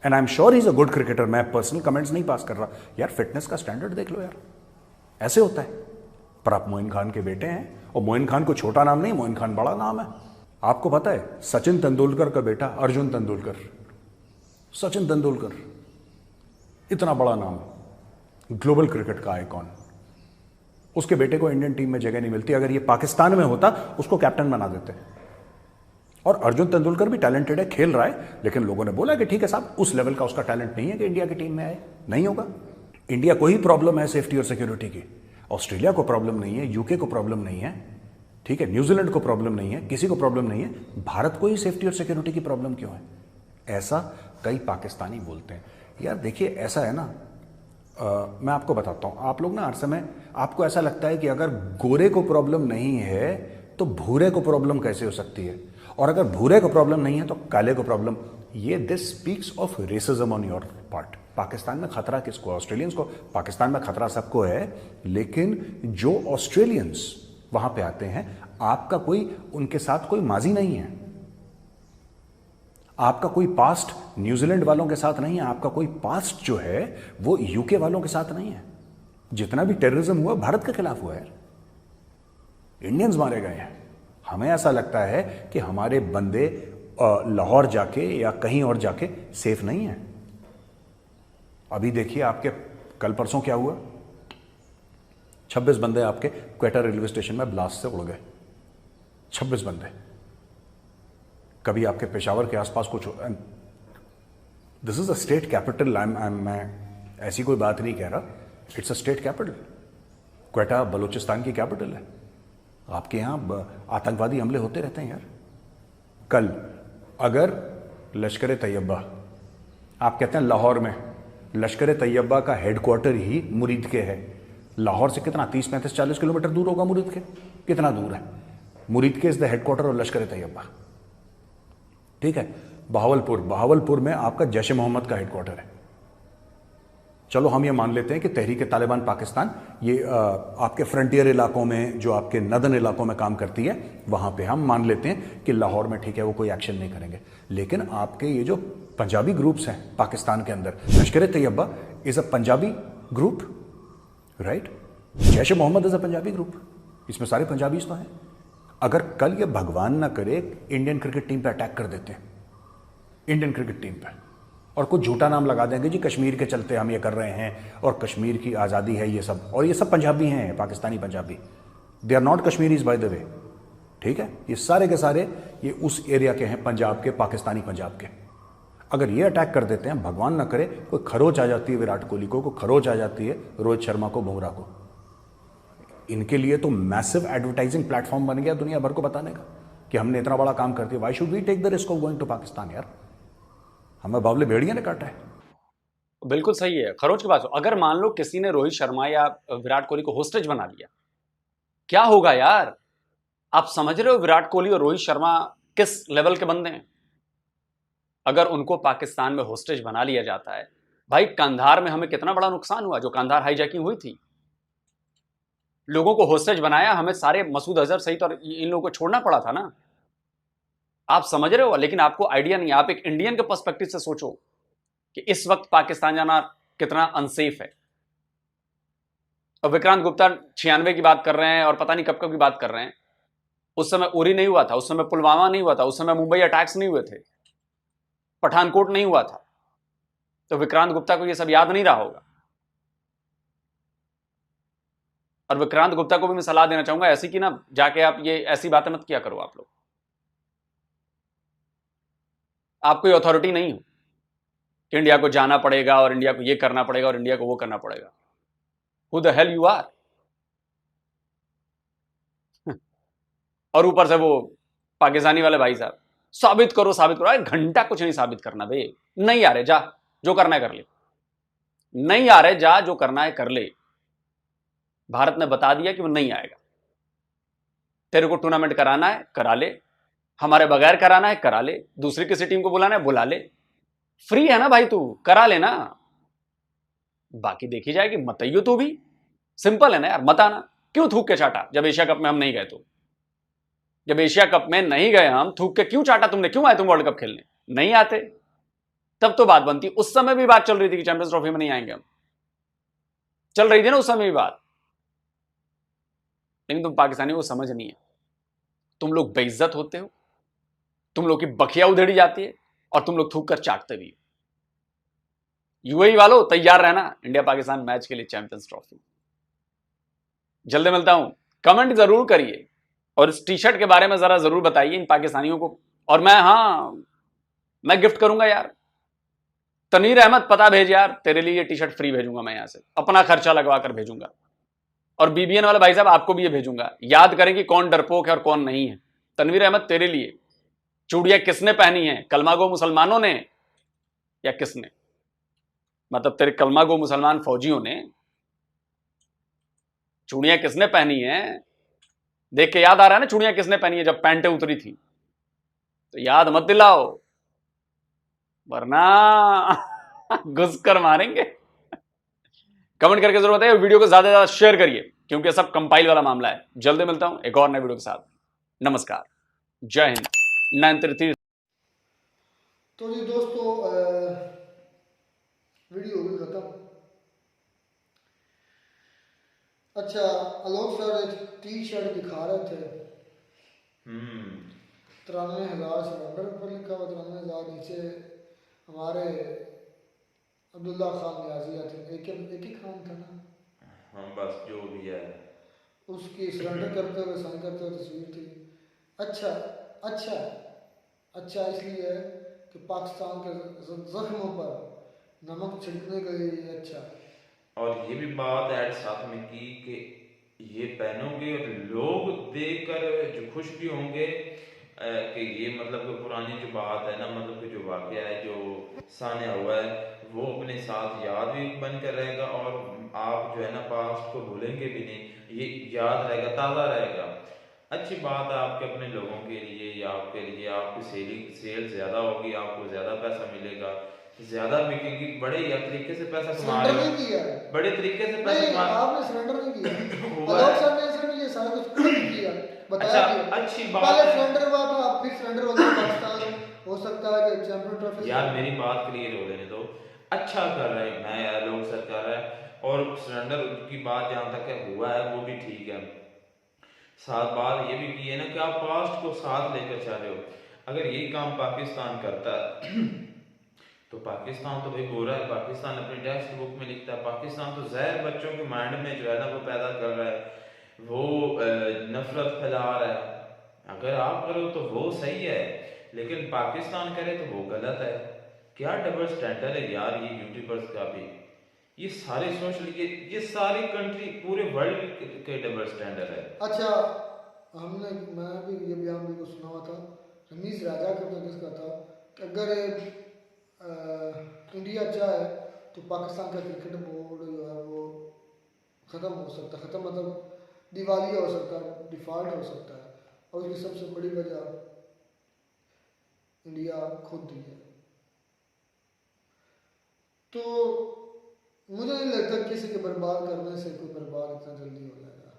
and I am sure he is a good cricketer. मैं पर्सनल कमेंट्स नहीं पास कर रहा यार, फिटनेस का स्टैंडर्ड देख लो यार, ऐसे होता है। पर आप मोइन खान के बेटे हैं, और मोइन खान को छोटा नाम नहीं, मोइन खान बड़ा नाम है। आपको पता है सचिन तेंदुलकर का बेटा अर्जुन तेंदुलकर, सचिन तेंदुलकर इतना बड़ा नाम, ग्लोबल क्रिकेट का आइकॉन, उसके बेटे को इंडियन टीम में जगह नहीं मिलती। अगर ये पाकिस्तान में होता उसको कैप्टन बना देते। और अर्जुन तेंदुलकर भी टैलेंटेड है, खेल रहा है, लेकिन लोगों ने बोला कि ठीक है साहब, उस लेवल का उसका टैलेंट नहीं है कि इंडिया की टीम में आए। नहीं होगा। इंडिया को ही प्रॉब्लम है सेफ्टी और सिक्योरिटी की, ऑस्ट्रेलिया को प्रॉब्लम नहीं है, यूके को प्रॉब्लम नहीं है, ठीक है, न्यूजीलैंड को प्रॉब्लम नहीं है, किसी को प्रॉब्लम नहीं है, भारत को ही सेफ्टी और सिक्योरिटी की प्रॉब्लम क्यों है? ऐसा कई पाकिस्तानी बोलते हैं। यार देखिए, ऐसा है ना, मैं आपको बताता हूं, आप लोग ना हर समय आपको ऐसा लगता है कि अगर गोरे को प्रॉब्लम नहीं है तो भूरे को प्रॉब्लम कैसे हो सकती है, और अगर भूरे को प्रॉब्लम नहीं है तो काले को प्रॉब्लम। ये this speaks of racism on your part. Pakistan में खतरा किसको? ऑस्ट्रेलियंस को। पाकिस्तान में खतरा सबको है, लेकिन जो ऑस्ट्रेलियंस वहां पे आते हैं, आपका कोई उनके साथ कोई माजी नहीं है, आपका कोई पास्ट न्यूजीलैंड वालों के साथ नहीं है, आपका कोई पास्ट जो है वो यूके वालों के साथ नहीं है। जितना भी टेररिज्म हुआ भारत के खिलाफ हुआ है, इंडियंस मारे गए हैं। हमें ऐसा लगता है कि हमारे बंदे लाहौर जाके या कहीं और जाके सेफ नहीं है। अभी देखिए आपके कल परसों क्या हुआ, 26 बंदे आपके क्वेटा रेलवे स्टेशन में ब्लास्ट से उड़ गए। 26 बंदे। कभी आपके पेशावर के आसपास कुछ, this is a state capital, ऐसी कोई बात नहीं कह रहा, it's a state capital. Quetta Balochistan की कैपिटल है। आपके यहाँ आतंकवादी हमले होते रहते हैं यार। कल अगर लश्कर तैयबा, आप कहते हैं लाहौर में, लश्कर तैयबा का हेडक्वार्टर ही मुरीद के है। लाहौर से कितना 30, 35, 40 किलोमीटर दूर होगा मुरीद के? कितना दूर है? मुरीद के इज द हेडक्वार्टर ऑफ लश्कर तैयबा। ठीक है, बहावलपुर में आपका जैश मोहम्मद का हेडक्वार्टर है। चलो हम ये मान लेते हैं कि तहरीक तालिबान पाकिस्तान ये आपके फ्रंटियर इलाकों में, जो आपके नदन इलाकों में काम करती है, वहां पे हम मान लेते हैं कि लाहौर में ठीक है वो कोई एक्शन नहीं करेंगे। लेकिन आपके ये जो पंजाबी ग्रुप्स हैं पाकिस्तान के अंदर, Lashkar Taiba is a Punjabi group, right? Jaish Mohammed is a Punjabi group, इसमें सारे पंजाबीज तो हैं। अगर कल ये भगवान ना करे इंडियन क्रिकेट टीम पे अटैक कर देते हैं, इंडियन क्रिकेट टीम पे, और कुछ झूठा नाम लगा देंगे जी कश्मीर के चलते हम ये कर रहे हैं और कश्मीर की आज़ादी है ये सब, और ये सब पंजाबी हैं, Pakistani Punjabi, they are not Kashmiris by the way. ठीक है, ये सारे के सारे ये उस एरिया के हैं, पंजाब के, पाकिस्तानी पंजाब के। अगर ये अटैक कर देते हैं, भगवान ना करे कोई खरोच आ जाती है विराट कोहली को, कोई खरोच आ जाती है रोहित शर्मा को, बुमराह को, इनके लिए तो मैसिव एडवर्टाइजिंग प्लेटफॉर्म बन गया दुनिया भर को बताने का कि हमने इतना बड़ा काम कर दिया। Why should we take the risk of going to Pakistan यार? हमें बावले भेड़िया ने काटा है। बिल्कुल सही है, खरोच की बात हो। अगर मान लो किसी ने रोहित शर्मा या विराट कोहली को होस्टेज बना लिया, क्या होगा यार? आप समझ रहे हो विराट कोहली और रोहित शर्मा किस लेवल के बंदे हैं? अगर उनको पाकिस्तान में होस्टेज बना लिया जाता है, भाई कंधार में हमें कितना बड़ा नुकसान हुआ, जो कंधार हाईजैकिंग हुई थी, लोगों को होस्टेज बनाया, हमें सारे मसूद अजहर सहित और इन लोगों को छोड़ना पड़ा था ना। आप समझ रहे हो, लेकिन आपको आइडिया नहीं। आप एक इंडियन के पर्सपेक्टिव से सोचो कि इस वक्त पाकिस्तान जाना कितना अनसेफ है। और विक्रांत गुप्ता 96 की बात कर रहे हैं और पता नहीं कब कब की बात कर रहे हैं। उस समय उरी नहीं हुआ था, उस समय पुलवामा नहीं हुआ था, उस समय मुंबई अटैक्स नहीं हुए थे, पठानकोट नहीं हुआ था। तो विक्रांत गुप्ता को यह सब याद नहीं रहा होगा। और विक्रांत गुप्ता को भी मैं सलाह देना चाहूंगा ऐसी कि ना जाके आप ये ऐसी बातें मत किया करो। आप लोग, आप कोई अथॉरिटी नहीं हो कि इंडिया को जाना पड़ेगा और इंडिया को ये करना पड़ेगा और इंडिया को वो करना पड़ेगा। Who the hell you are? और ऊपर से वो पाकिस्तानी वाले भाई साहब, साबित करो साबित करो। घंटा कुछ नहीं साबित करना बे। नहीं आ रहे, जा जो करना है कर ले। नहीं आ रहे, जा जो करना है कर ले। भारत ने बता दिया कि वो नहीं आएगा। तेरे को टूर्नामेंट कराना है करा ले, हमारे बगैर कराना है करा ले, दूसरी किसी टीम को बुलाना है बुला ले, फ्री है ना भाई, तू करा लेना, बाकी देखी जाएगी। मतइयो तू भी, सिंपल है ना यार। मत आना, क्यों थूक के चाटा? जब एशिया कप में हम नहीं गए तो, जब एशिया कप में नहीं गए हम, थूक के क्यों चाटा तुमने? क्यों आए तुम वर्ल्ड कप खेलने? नहीं आते तब तो बात बनती। उस समय भी बात चल रही थी कि चैंपियंस ट्रॉफी में नहीं आएंगे हम, चल रही थी ना उस समय भी बात। लेकिन तुम पाकिस्तानियों को समझ नहीं है, तुम लोग बेइज्जत होते हो, तुम लोग की बखिया उधेड़ी जाती है और तुम लोग थूक कर चाटते भी हो। यूएई वालों तैयार रहना इंडिया पाकिस्तान मैच के लिए, चैंपियंस ट्रॉफी। जल्दी मिलता हूं, कमेंट जरूर करिए और इस टी शर्ट के बारे में जरा जरूर बताइए इन पाकिस्तानियों को। और मैं गिफ्ट करूंगा यार। तनवीर अहमद पता भेज यार, तेरे लिए ये टी शर्ट फ्री भेजूंगा मैं, यहां से अपना खर्चा लगवा कर भेजूंगा। और बीबीएन वाले भाई साहब आपको भी ये भेजूंगा। याद करें कि कौन डरपोक है और कौन नहीं है। तनवीर अहमद तेरे लिए चूड़ियां किसने पहनी है? कलमागो मुसलमानों ने या किसने? मतलब तेरे कलमागो मुसलमान फौजियों ने चूड़ियां किसने पहनी है? देख के याद आ रहा है ना चूड़ियां किसने पहनी है जब पैंटें उतरी थी? तो याद मत दिलाओ वरना घुस कर मारेंगे। कमेंट करके जरूर बताइए, वीडियो को ज्यादा से ज्यादा शेयर करिए क्योंकि सब कंपाइल वाला मामला है। जल्दी मिलता हूं एक और नए वीडियो के साथ। नमस्कार, जय हिंद, 933। तो जी दोस्तों, वीडियो होगी खत्म। अच्छा, आलोक सर एक टी शर्ट दिखा रहे थे, 93,000 सिलेंडर पर लिखा हुआ, 93,000 नीचे हमारे अब्दुल्ला खान न्याजी थे, एक ही खान था ना, हाँ बस जो भी है, उसकी सरेंडर करते हुए साइन करते हुए तस्वीर थी। अच्छा अच्छा अच्छा, इसलिए कि पाकिस्तान के जख्मों पर नमक छिड़कने के लिए ये अच्छा है। और ये भी बात ऐड साथ में की कि ये पहनोगे और लोग देखकर जो खुश भी होंगे कि ये मतलब कि पुरानी जो बात है ना, मतलब कि जो वाक़या है जो सामने हुआ है वो अपने साथ याद भी बन कर रहेगा और आप जो है ना पास्ट को भूलेंगे भी नहीं, ये याद रहेगा, ताज़ा रहेगा। अच्छी बात है आपके अपने लोगों के लिए या आपके लिए, आपकी सेल ज़्यादा होगी, आपको ज़्यादा पैसा मिलेगा, ज़्यादा बिकेगी, बड़े या तरीके से पैसा कमा सरेंडर रहे नहीं हो, किया है। बड़े तरीके से पैसा नहीं, कमा आपने सरेंडर नहीं किया। हुआ अलोक है। सर ने सिर्फ ये सारा कुछ खुद किया, बताया अच्छा, कि अच्छी बात पहले है। सरेंडर हुआ था, अब फिर सरेंडर हो गया पाकिस्तान। हो सकता है कि चैंपियन ट्रॉफी यार मेरी बात क्लियर हो लेने दो। अच्छा कर रहे हैं, मैं लोग सर कर रहा है और सरेंडर की बात जहाँ तक है हुआ है वो भी ठीक है। साथ बात ये भी की है ना कि आप पास्ट को साथ लेकर चल रहे हो। अगर यही काम पाकिस्तान करता है तो पाकिस्तान तो भाई गोरा है, पाकिस्तान अपनी टेक्स्ट बुक में लिखता है, पाकिस्तान तो जहर बच्चों के माइंड में जो है ना वो पैदा कर रहा है, वो नफरत फैला रहा है। अगर आप करो तो वो सही है, लेकिन पाकिस्तान करे तो वो गलत है। क्या डबल स्टैंडर्ड है यार ये यूट्यूबर्स का भी, ये सारे सोशल ये सारी कंट्री पूरे वर्ल्ड के डबल स्टैंडर्ड है। अच्छा, मैं भी ये बयान भी को सुना हुआ था, रमीज राजा का तो किसका था कि अगर इंडिया चाहे तो पाकिस्तान का क्रिकेट बोर्ड जो है वो ख़त्म हो सकता है, ख़त्म मतलब दिवालिया हो सकता है, डिफॉल्ट हो सकता है, और उसकी सबसे बड़ी वजह इंडिया खुद ही है। तो मुझे नहीं लगता किसी के बर्बाद करने से कोई बर्बाद इतना जल्दी हो जाएगा।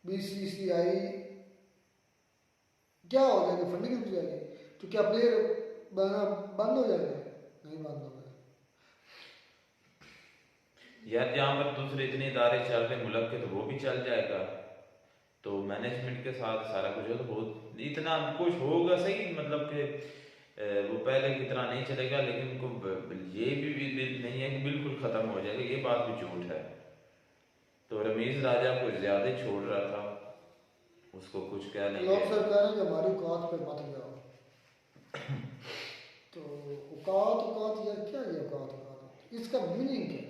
BCCI क्या हो जाएगा, फंडिंग रुक जाएगी तो क्या प्लेयर बनना बंद हो जाएगा? नहीं बंद हो गया यार, जहाँ पर दूसरे इतने इदारे चल रहे मुल्क के तो वो भी चल जाएगा। तो मैनेजमेंट के साथ सारा कुछ हो तो बहुत इतना कुछ होगा सही, मतलब कि वो पहले की तरह नहीं चलेगा, लेकिन ये भी नहीं है कि बिल्कुल ख़त्म हो जाएगा, ये बात भी झूठ है। तो रमीज राजा को ज़्यादा छोड़ रहा था, उसको कुछ कह नहीं लोग गया। सर कह रहे हैं कि हमारी औकात पे मत जाओ। तो औकात यार क्या ये औकात, इसका मीनिंग क्या है?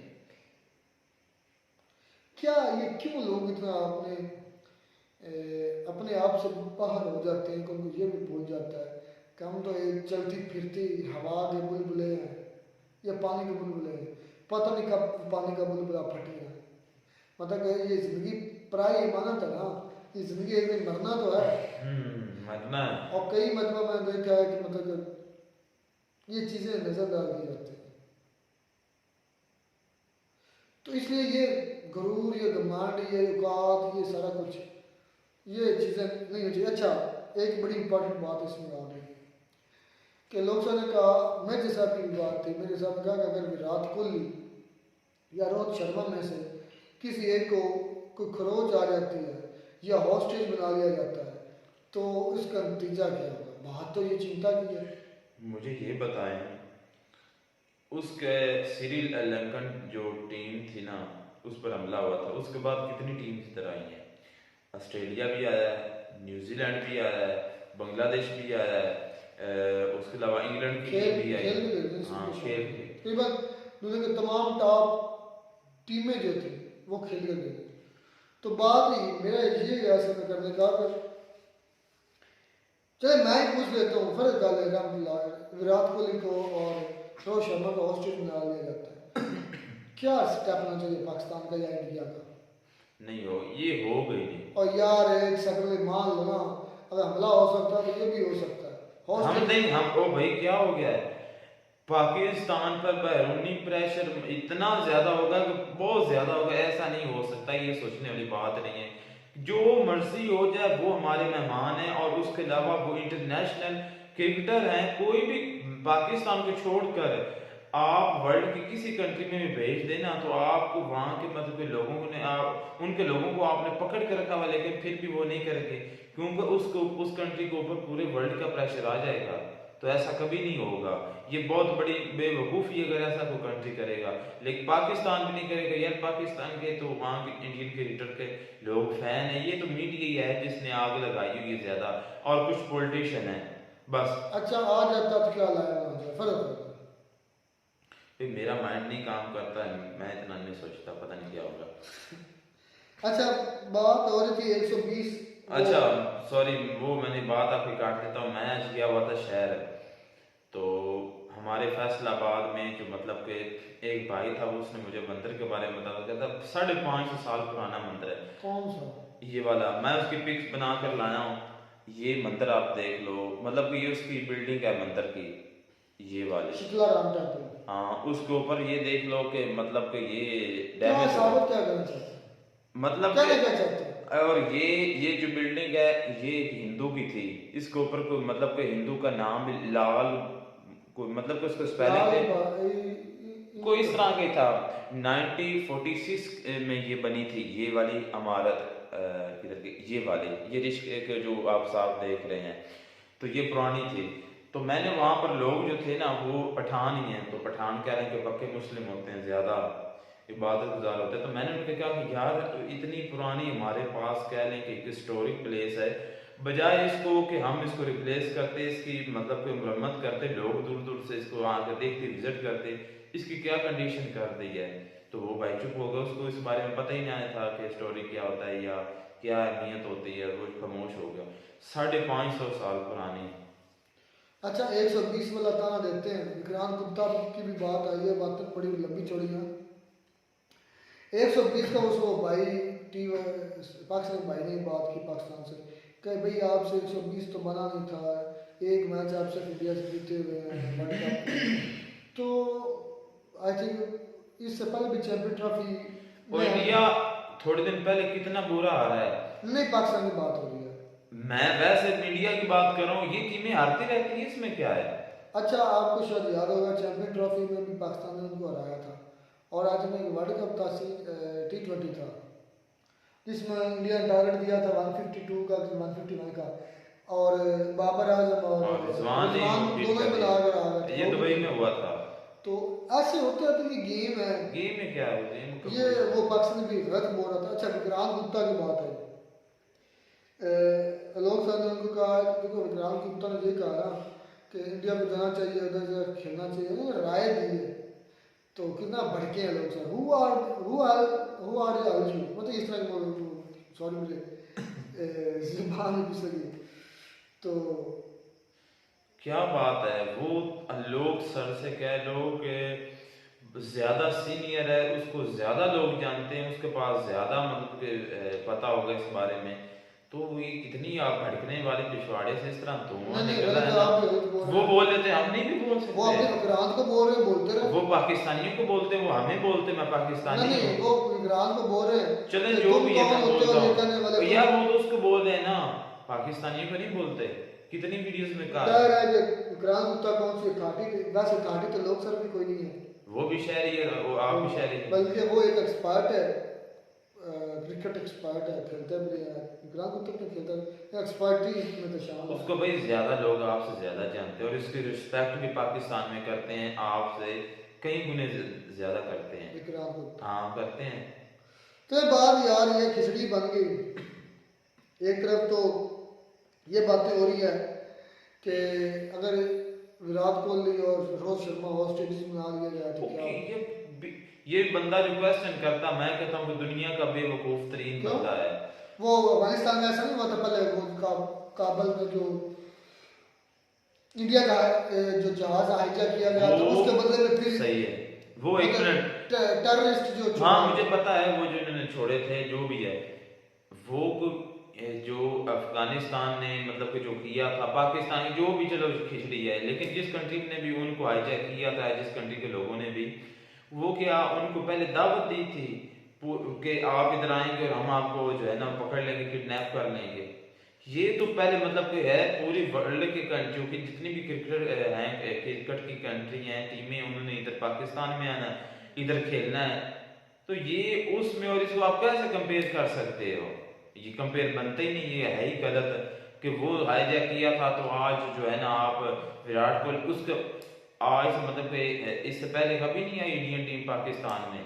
क्या ये क्यों लोग इतना अपने आप से बाहर हो जाते हैं कि उनको ये भी भूल जाता है कि हम तो एक चलती फिरती हवा के बुलबुले हैं या पानी के बुलबुले हैं, पता नहीं कब पानी का बुलबुला फटेगा। मतलब कि ये जिंदगी पराई इमानत है ना, ये जिंदगी एक दिन मरना तो है, मरना है। और कई मतलब मैंने देखा है कि मतलब ये चीज़ें नज़रदार की जाती हैं। तो इसलिए ये गुरूर, ये घमंड, ये औकात, ये सारा कुछ, ये चीज़ें नहीं होती। अच्छा, एक बड़ी इंपॉर्टेंट बात इसमें आ गई कि लोग ने कहा, मैं जैसा की बात थी, मेरे साहब ने कहा कि अगर विराट कोहली या रोहित शर्मा में से किसी एक को कोई खरोच आ जाती है या हॉस्टेज बना लिया जाता है तो इसका नतीजा क्या होगा? बात तो ये चिंता की है। मुझे ये बताएं, उसके सिरिल लंकन जो टीम थी ना, उस पर हमला हुआ था, उसके बाद कितनी टीम्स इधर आई हैं? ऑस्ट्रेलिया भी आया है, न्यूजीलैंड भी आया है, बांग्लादेश भी आया है, उसके अलावा इंग्लैंड की टीम भी आई है। हाँ, खेल के तकरीबन दुनिया के तमाम टॉप टीमें जो थी वो खेल कर गई। तो बात ही मेरा ये ऐसा करने का, चले मैं ही पूछ लेता हूँ, फर्क डाल विराट कोहली को और रोहित शर्मा को हॉस्टेज बना लिया जाता है, क्या स्टेप होना चाहिए पाकिस्तान का या इंडिया का? नहीं हो, ये हो गई नहीं। और यार एक सेकंड मान लो ना, अगर हमला हो सकता है तो ये भी हो सकता है। हम नहीं, हम ओ भाई क्या हो गया है, पाकिस्तान पर बैरूनी प्रेशर इतना ज्यादा होगा कि बहुत ज्यादा होगा, ऐसा नहीं हो सकता, ये सोचने वाली बात नहीं है। जो मर्जी हो जाए, वो हमारे मेहमान हैं और उसके अलावा वो इंटरनेशनल क्रिकेटर हैं। कोई भी पाकिस्तान को छोड़कर आप वर्ल्ड की किसी कंट्री में भी भेज देना तो आपको वहाँ के मतलब के लोगों ने उनके लोगों को आपने पकड़ के रखा हुआ, लेकिन फिर भी वो नहीं करेंगे क्योंकि उस कंट्री के ऊपर पूरे वर्ल्ड का प्रेशर आ जाएगा। तो ऐसा कभी नहीं होगा, ये बहुत बड़ी बेवकूफ़ी अगर ऐसा कोई कंट्री करेगा, लेकिन पाकिस्तान भी नहीं करेगा। यार पाकिस्तान के तो वहाँ के इंडियन क्रिकेटर के लोग फैन है, ये तो मीडिया ही है जिसने आग लगाई हुई है ज़्यादा, और कुछ पॉलिटिशियन है बस। अच्छा, आ जाता तो क्या लाया फर्क होता? फिर मेरा माइंड नहीं काम करता है, मैं इतना नहीं सोचता, पता नहीं क्या होगा। अच्छा, बात हो रही थी 120। अच्छा सॉरी, वो मैंने बात आपकी काट देता हूँ। मैं आज गया हुआ था शहर, तो हमारे फैसलाबाद में जो मतलब कि एक भाई था, वो उसने मुझे मंदिर के बारे में बताया, कहता 550 साल पुराना मंदिर है कौन सा? ये वाला। मैं उसकी पिक्स बना कर लाया हूँ, ये मंदिर आप देख लो, मतलब कि ये उसकी बिल्डिंग है मंदिर की, ये वाली। शीतला राम टेम्पल। हाँ, उसके ऊपर ये देख लो कि मतलब कि ये क्या डैमेज साबित क्या करना चाहते हैं? मतलब क्या कि- कहना चाहते हैं? और ये जो बिल्डिंग है ये एक हिंदू की थी, इसके ऊपर कोई मतलब कि हिंदू का नाम भी लाल, कोई मतलब कि उसका स्पेलिंग कोई इस तरह का ही था। 1946 में ये बनी थी ये वाली इमारत, किधर की ये वाली, ये रिश्ते के जो आप साफ देख रहे हैं, तो ये पुरानी थी। तो मैंने वहाँ पर लोग जो थे ना वो पठान ही हैं, तो पठान कह रहे हैं कि पक्के मुस्लिम होते हैं, ज़्यादा इबादत गुजार होते हैं। तो मैंने उनसे कहा कि यार इतनी पुरानी हमारे पास कह लें कि एक हिस्टोरिक प्लेस है, बजाय इसको कि हम इसको रिप्लेस करते, इसकी मतलब कि मरम्मत करते, लोग दूर दूर से इसको आकर देखते विजिट करते, इसकी क्या कंडीशन कर दी है। तो वो भाई चुप हो गया, उसको इस बारे में पता ही नहीं आया था कि स्टोरी क्या होता है या क्या अहमियत होती है, वो खामोश हो गया। 550 साल पुरानी। अच्छा, 120 वाला ताना देते हैं। विक्रांत गुप्ता की भी बात आई है, बात बड़ी लंबी चौड़ी है। 120 का उसको भाई पाकिस्तान भाई ने बात की पाकिस्तान से कि भाई आपसे 120 तो बना नहीं था, एक मैच आप सिर्फ इंडिया से जीते हुए हैं वर्ल्ड कप। तो आई थिंक इससे पहले भी चैंपियन ट्रॉफी और इंडिया थोड़े दिन पहले कितना बुरा आ रहा है। नहीं, पाकिस्तान की बात हो रही है। मैं वैसे मीडिया की बात कर रहा हूँ, ये टीमें हारती रहती है, इसमें क्या है। अच्छा, आपको शायद याद होगा चैंपियन ट्रॉफी में भी पाकिस्तान ने उनको हराया था, और आज में वर्ल्ड कप था T20 था, जिसमें इंडिया ने टारगेट दिया था 152 का 159 का, और बाबर आजम और रिजवान दोनों ही मिला कर आ गए। ये दुबई में हुआ था। तो ऐसे होते हैं, तो ये गेम है। गेम में क्या है, गेम ये वो पाकिस्तान भी गलत बोल रहा था। अच्छा, विक्रांत गुप्ता की बात है, लोग सर ने उनको कहा, देखो विक्रांत गुप्ता ने ये कहा ना कि इंडिया को जाना चाहिए, उधर से खेलना चाहिए, उन्होंने राय दी है। तो कितना भड़के हैं लोग सर, हु आर मतलब इस तरह की, सॉरी मुझे जुबान में घुस लगी। तो क्या बात है, वो लोग सर से कह लो कि ज्यादा सीनियर है, उसको ज्यादा लोग जानते हैं, उसके पास ज्यादा मतलब कि पता होगा इस बारे में। तो ये कितनी आप भड़कने वाले पिछवाड़े से इस तरह धुआं निकल रहा है। वो बोल लेते, हम नहीं भी बोल सकते। वो अपने विक्रांत को बोल रहे, बोलते रहे। वो पाकिस्तानियों को बोलते, वो हमें बोलते मैं पाकिस्तानी नहीं, हूं। वो विक्रांत को बोल रहे हैं। चले जो भी है मैं बोलता हूं यार, वो तो उसको बोल रहे हैं ना, पाकिस्तानियों को नहीं बोलते। कितनी वीडियोस में कहा है विक्रांत गुप्ता कौन सी अथॉरिटी, वैसे अथॉरिटी तो लोग सर भी कोई नहीं है, वो भी शहरी है, वो आप भी शहरी है। बल्कि वो एक एक्सपर्ट है, क्रिकेट एक्सपर्ट है, खेलता भी है। विक्रांत गुप्ता तो खेलता है, एक्सपर्टी में तो शामिल है। उसको भाई ज्यादा लोग आपसे ज्यादा जानते हैं, और इसकी रिस्पेक्ट भी पाकिस्तान में करते हैं, आपसे कई गुने ज्यादा करते हैं। विक्रांत गुप्ता हाँ करते हैं। तो बात यार ये खिचड़ी बन गई। एक तरफ तो ये बातें हो रही है कि अगर विराट कोहली और रोहित शर्मा हॉस्टेज बना लिया जाए तो क्या? ये बंदा जो क्वेश्चन करता, मैं कहता हूँ कि दुनिया का बेवकूफ तरीन बंदा है। वो अफगानिस्तान में ऐसा नहीं हुआ था पहले, वो काबुल में जो इंडिया का जो जहाज हाईजैक किया गया तो उसके बदले में फिर सही है वो एक मिनट टेररिस्ट जो हाँ मुझे पता है वो जो इन्होंने छोड़े थे, जो भी है वो जो अफगानिस्तान ने मतलब कि जो किया था, पाकिस्तान की जो भी चलो खिचड़ी है, लेकिन जिस कंट्री ने भी उनको हाईजैक किया था, जिस कंट्री के लोगों ने भी, वो क्या उनको पहले दावत दी थी कि आप इधर आएंगे और हम आपको जो है ना पकड़ लेंगे, किडनैप कर लेंगे। ये तो पहले मतलब कि है पूरी वर्ल्ड के जो कि जितनी भी क्रिकेट हैं, क्रिकेट की कंट्री हैं, टीमें, उन्होंने इधर पाकिस्तान में आना, इधर खेलना है, तो ये उसमें और इसको आप कैसे कंपेयर कर सकते हो? ये कंपेयर बनते ही नहीं, ये है ही गलत कि वो हाईजैक किया था तो आज जो है ना आप विराट कोहली उसके आज मतलब कि इससे पहले कभी नहीं आई इंडियन टीम पाकिस्तान में,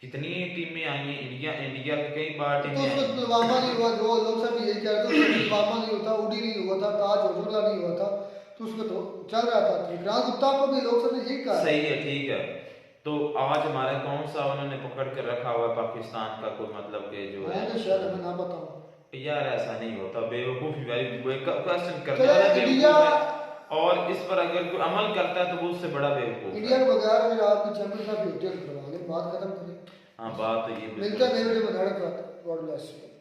कितनी टीमें आई हैं, इंडिया के कई बार टीमें आई। तो पुलवामा नहीं हुआ, जो लोग सब यही कहते हैं पुलवामा नहीं होता, उड़ी नहीं हुआ था, ताज होटल नहीं हुआ था, तो उसमें तो चल रहा था। विक्रांत गुप्ता को भी लोग सब ने यही कहा। सही है, ठीक है, तो आज हमारे कौन सा उन्होंने पकड़ कर रखा हुआ है पाकिस्तान का कोई मतलब के जो है, मैं तो शायद हमें ना बताऊं। यार ऐसा नहीं होता, बेवकूफी वाली क्वेश्चन करने चलो, वाला इंडिया- बेवकूफ है, और इस पर अगर कोई अमल करता है तो वो उससे बड़ा बेवकूफ इंडिया है। के बगैर अगर आपकी चैंपियन ट्रॉफी होती है तो करवा लें, बात खत्म करें। हाँ बात तो ये मिलता है बिल्कुल नए वीडियो बनाने का। God bless you.